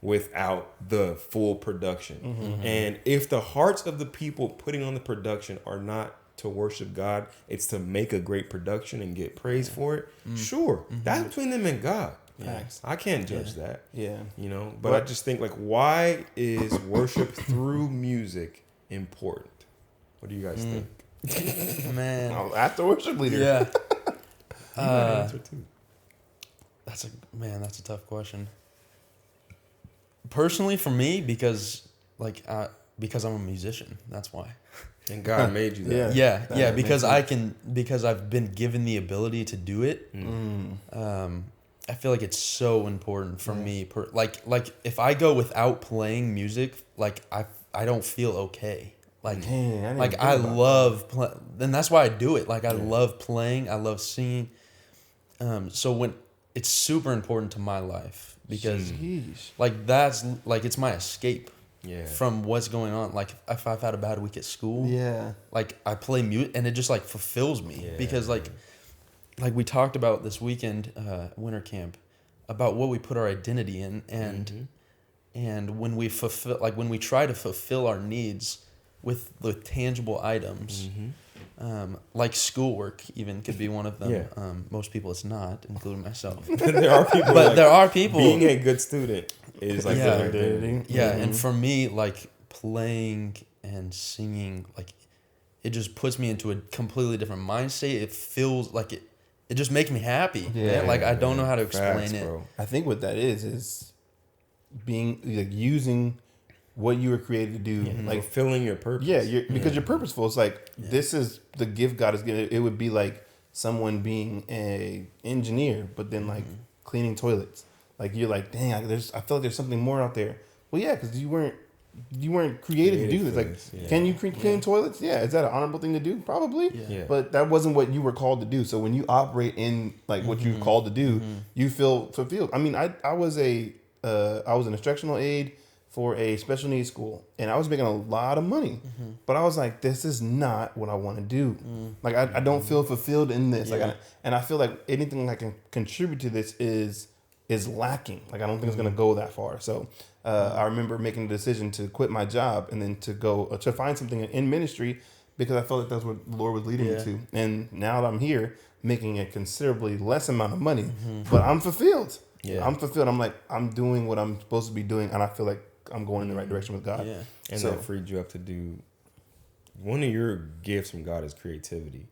[SPEAKER 1] without the full production. And if the hearts of the people putting on the production are not to worship God, it's to make a great production and get praise for it. Sure, that's between them and God.
[SPEAKER 3] Facts.
[SPEAKER 1] I can't judge that.
[SPEAKER 3] Yeah.
[SPEAKER 1] You know, but I just think like, why is worship through music important? What do you guys think?
[SPEAKER 4] Man.
[SPEAKER 3] I'll ask the worship leader.
[SPEAKER 4] Yeah.
[SPEAKER 1] You might answer too.
[SPEAKER 4] That's a tough question. Personally, for me, because I'm a musician. That's why.
[SPEAKER 1] And God made you that.
[SPEAKER 4] Yeah, because I've been given the ability to do it. I feel like it's so important for me. Like if I go without playing music, like I don't feel okay. Like
[SPEAKER 3] Dang,
[SPEAKER 4] I love and that's why I do it. Like I love playing, I love singing. So when it's super important to my life because like that's like it's my escape.
[SPEAKER 1] Yeah.
[SPEAKER 4] From what's going on. Like if I've had a bad week at school, like I play music and it just like fulfills me because like we talked about this weekend, winter camp, about what we put our identity in, and when we fulfill, like when we try to fulfill our needs with the tangible items, like schoolwork even could be one of them.
[SPEAKER 1] Yeah.
[SPEAKER 4] Most people it's not, including myself.
[SPEAKER 1] There are people,
[SPEAKER 4] but
[SPEAKER 1] like,
[SPEAKER 4] there are people.
[SPEAKER 1] Being a good student is like
[SPEAKER 4] Yeah.
[SPEAKER 1] the identity.
[SPEAKER 4] Yeah, and for me, like playing and singing, like it just puts me into a completely different mind state. It feels like it just makes me happy.
[SPEAKER 3] Yeah,
[SPEAKER 4] Like I don't
[SPEAKER 1] man.
[SPEAKER 4] know how to explain
[SPEAKER 1] Facts,
[SPEAKER 4] it.
[SPEAKER 1] bro.
[SPEAKER 3] I think what that is being like using what you were created to do, like
[SPEAKER 1] fulfilling your purpose.
[SPEAKER 3] yeah, because you're purposeful. It's like this is the gift God has given. It would be like someone being a engineer, but then like cleaning toilets. Like you're like, dang, I feel like there's something more out there. Well, yeah, because you weren't created to do this. Like, can you clean toilets? Yeah. Is that an honorable thing to do? Probably.
[SPEAKER 1] Yeah.
[SPEAKER 3] But that wasn't what you were called to do. So when you operate in like what you're called to do, you feel fulfilled. I mean, I was an instructional aide for a special needs school, and I was making a lot of money, but I was like, this is not what I want to do. Like, I don't feel fulfilled in this. Like, and I feel like anything I can contribute to this is lacking. Like, I don't think it's going to go that far. So I remember making the decision to quit my job and then to go to find something in ministry, because I felt like that's what the Lord was leading me to. And now that I'm here making a considerably less amount of money, but I'm fulfilled.
[SPEAKER 1] Yeah.
[SPEAKER 3] I'm fulfilled. I'm like, I'm doing what I'm supposed to be doing, and I feel like I'm going in the right direction with God.
[SPEAKER 4] Yeah.
[SPEAKER 1] And that freed you up to do one of your gifts from God is creativity.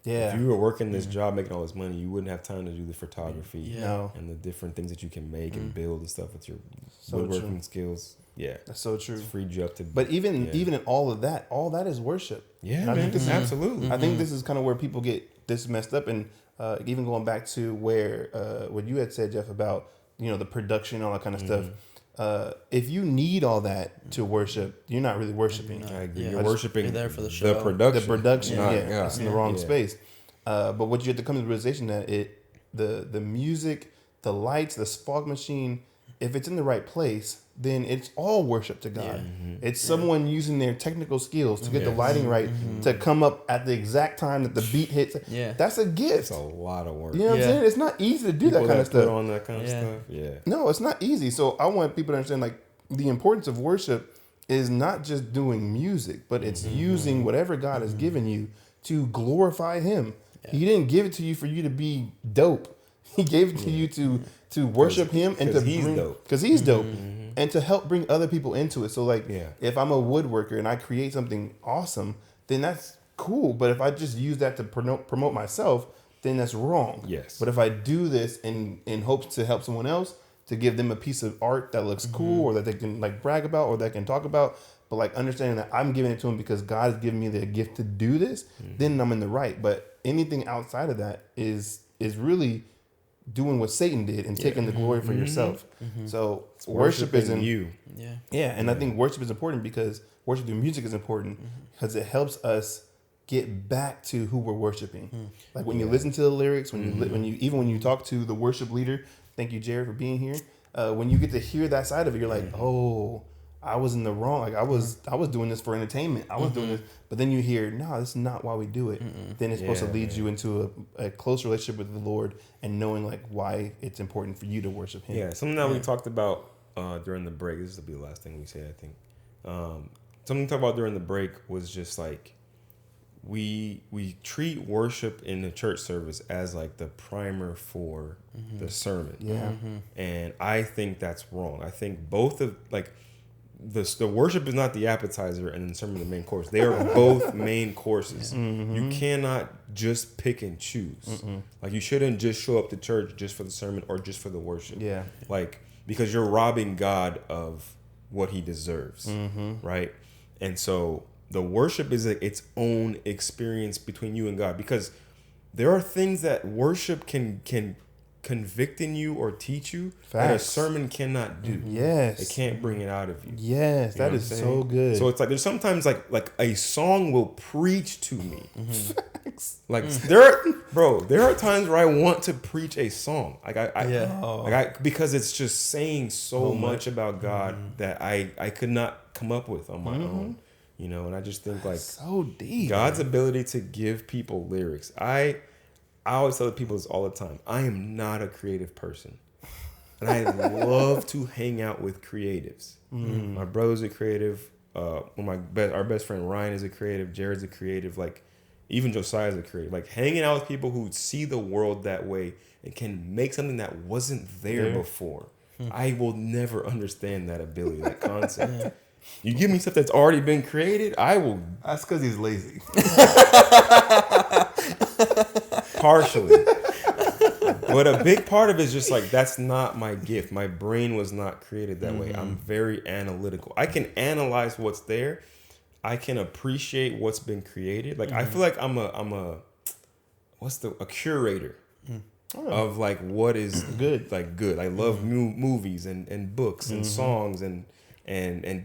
[SPEAKER 3] Yeah.
[SPEAKER 1] If you were working this job, making all this money, you wouldn't have time to do the photography
[SPEAKER 3] No.
[SPEAKER 1] and the different things that you can make and build and stuff with your
[SPEAKER 3] So
[SPEAKER 1] woodworking
[SPEAKER 3] true.
[SPEAKER 1] skills. Yeah.
[SPEAKER 3] That's so true.
[SPEAKER 1] It's freed you up to.
[SPEAKER 3] But even in all that is worship.
[SPEAKER 1] yeah,
[SPEAKER 3] And I
[SPEAKER 1] man,
[SPEAKER 3] think this is-
[SPEAKER 1] absolutely.
[SPEAKER 3] I think this is kind of where people get this messed up, and even going back to where what you had said, Jeff, about the production, all that kind of stuff. If you need all that to worship, you're not really worshiping.
[SPEAKER 1] I agree.
[SPEAKER 4] Yeah.
[SPEAKER 1] You're worshiping
[SPEAKER 4] You're there for the show.
[SPEAKER 1] the production.
[SPEAKER 3] The production,
[SPEAKER 1] not
[SPEAKER 3] yeah,
[SPEAKER 1] God.
[SPEAKER 3] it's in the wrong
[SPEAKER 1] Yeah.
[SPEAKER 3] space. But what you have to come to the realization that the music, the lights, the fog machine, if it's in the right place, then it's all worship to God. It's someone using their technical skills to get the lighting right, to come up at the exact time that the beat hits.
[SPEAKER 4] Yeah.
[SPEAKER 3] That's a gift.
[SPEAKER 1] It's a lot of work.
[SPEAKER 3] You know what I'm
[SPEAKER 4] Yeah.
[SPEAKER 3] saying? It's not easy to do
[SPEAKER 1] People
[SPEAKER 3] that kind of
[SPEAKER 1] put
[SPEAKER 3] stuff.
[SPEAKER 1] on that kind of
[SPEAKER 4] Yeah.
[SPEAKER 1] stuff. Yeah.
[SPEAKER 3] No, it's not easy. So I want people to understand, like, the importance of worship is not just doing music, but it's using whatever God has given you to glorify Him. He didn't give it to you for you to be dope. He gave it to you to worship Him and to
[SPEAKER 1] he's
[SPEAKER 3] bring,
[SPEAKER 1] dope.
[SPEAKER 3] because He's dope, and to help bring other people into it. So, like,
[SPEAKER 1] Yeah.
[SPEAKER 3] if I'm a woodworker and I create something awesome, then that's cool. But if I just use that to promote myself, then that's wrong.
[SPEAKER 1] Yes.
[SPEAKER 3] But if I do this in hopes to help someone else, to give them a piece of art that looks cool or that they can like brag about or that can talk about. But like understanding that I'm giving it to them because God has given me the gift to do this, then I'm in the right. But anything outside of that is really doing what Satan did and taking the glory for yourself. So worship is in
[SPEAKER 1] you.
[SPEAKER 3] Yeah, and I think worship is important because worship through music is important because it helps us get back to who we're worshiping. Like when you listen to the lyrics, when you even when you talk to the worship leader, thank you, Jarrod, for being here. When you get to hear that side of it, you're like, oh, I was in the wrong. Like I was doing this for entertainment. I was doing this, but then you hear, no, this is not why we do it. Then it's supposed to lead you into a close relationship with the Lord and knowing like why it's important for you to worship Him.
[SPEAKER 1] Yeah, something that we talked about during the break. This will be the last thing we say, I think. Something we talked about during the break was just like we treat worship in the church service as like the primer for the sermon.
[SPEAKER 3] Yeah.
[SPEAKER 1] And I think that's wrong. I think both of like the worship is not the appetizer and the sermon the main course. They are both main courses. You cannot just pick and choose. Like you shouldn't just show up to church just for the sermon or just for the worship.
[SPEAKER 3] Yeah.
[SPEAKER 1] Like because you're robbing God of what He deserves, right? And so the worship is its own experience between you and God, because there are things that worship can convict in you or teach you that a sermon cannot do.
[SPEAKER 3] Yes.
[SPEAKER 1] It can't bring it out of you.
[SPEAKER 3] Yes, that is so good.
[SPEAKER 1] So it's like there's sometimes like a song will preach to me. Like there are times where I want to preach a song. Because it's just saying so much about God that I could not come up with on my own. You know, and I just think like
[SPEAKER 3] so deep.
[SPEAKER 1] God's ability to give people lyrics. I always tell people this all the time. I am not a creative person. And I love to hang out with creatives. My brother's a creative. Our best friend Ryan is a creative. Jarrod's a creative. Like even Josiah's a creative. Like hanging out with people who see the world that way and can make something that wasn't there before. I will never understand that ability, that concept. You give me stuff that's already been created, I will.
[SPEAKER 3] That's because he's lazy.
[SPEAKER 1] Partially. But a big part of it is just like, that's not my gift. My brain was not created that way. I'm very analytical. I can analyze what's there. I can appreciate what's been created. Like, I feel like I'm a curator of like what is good. Like good. I love movies and books and songs and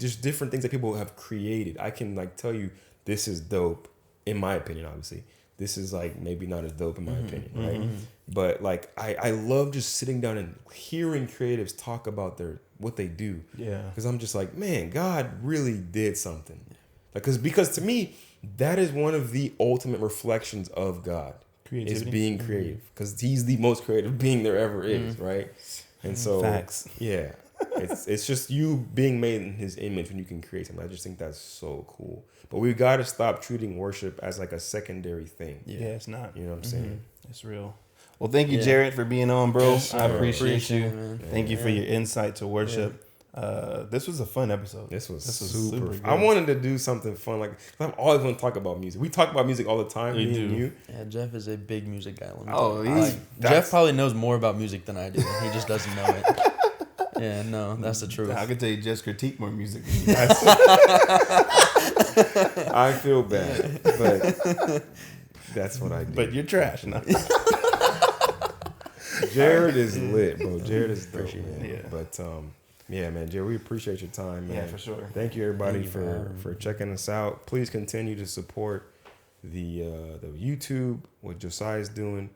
[SPEAKER 1] just different things that people have created. I can like tell you this is dope, in my opinion, obviously. This is like maybe not as dope in my opinion, right? But like I love just sitting down and hearing creatives talk about what they do. Yeah. Because I'm just like, man, God really did something. Like because to me, that is one of the ultimate reflections of God. Creativity. Is being creative. Because He's the most creative being there ever is, right? And so facts. Yeah. It's just you being made in His image when you can create something. I just think that's so cool. But we've got to stop treating worship as like a secondary thing.
[SPEAKER 3] Yeah, it's not.
[SPEAKER 1] You know what I'm saying?
[SPEAKER 3] It's real. Well, thank you, Jarrod, for being on, bro.
[SPEAKER 1] Yes,
[SPEAKER 3] I appreciate you.
[SPEAKER 1] Man.
[SPEAKER 3] Thank you for your insight to worship. This was a fun episode.
[SPEAKER 1] This was super fun. I wanted to do something fun. Like I'm always want to talk about music. We talk about music all the time. Me and you.
[SPEAKER 4] Yeah, Jeff is a big music guy.
[SPEAKER 3] Jeff
[SPEAKER 4] probably knows more about music than I do. He just doesn't know it. Yeah, no, that's the truth.
[SPEAKER 3] I could tell you just critique more music.
[SPEAKER 1] I feel bad, but that's what I do.
[SPEAKER 3] But you're trash. No.
[SPEAKER 1] Jarrod is lit, bro. Jarrod is dope, man.
[SPEAKER 3] Yeah.
[SPEAKER 1] But yeah, man, Jarrod, we appreciate your time, man.
[SPEAKER 3] Yeah, for sure.
[SPEAKER 1] Thank you, everybody, for checking us out. Please continue to support the YouTube, what Josiah's doing.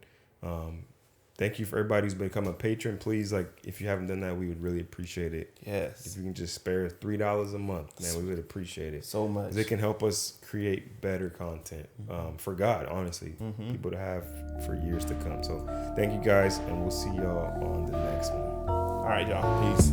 [SPEAKER 1] Thank you for everybody who's become a patron. Please, like, if you haven't done that, we would really appreciate it.
[SPEAKER 3] Yes.
[SPEAKER 1] If you can just spare $3 a month, man, we would appreciate it.
[SPEAKER 3] So much.
[SPEAKER 1] It can help us create better content for God, honestly. People to have for years to come. So thank you guys, and we'll see y'all on the next one.
[SPEAKER 3] All right, y'all. Peace.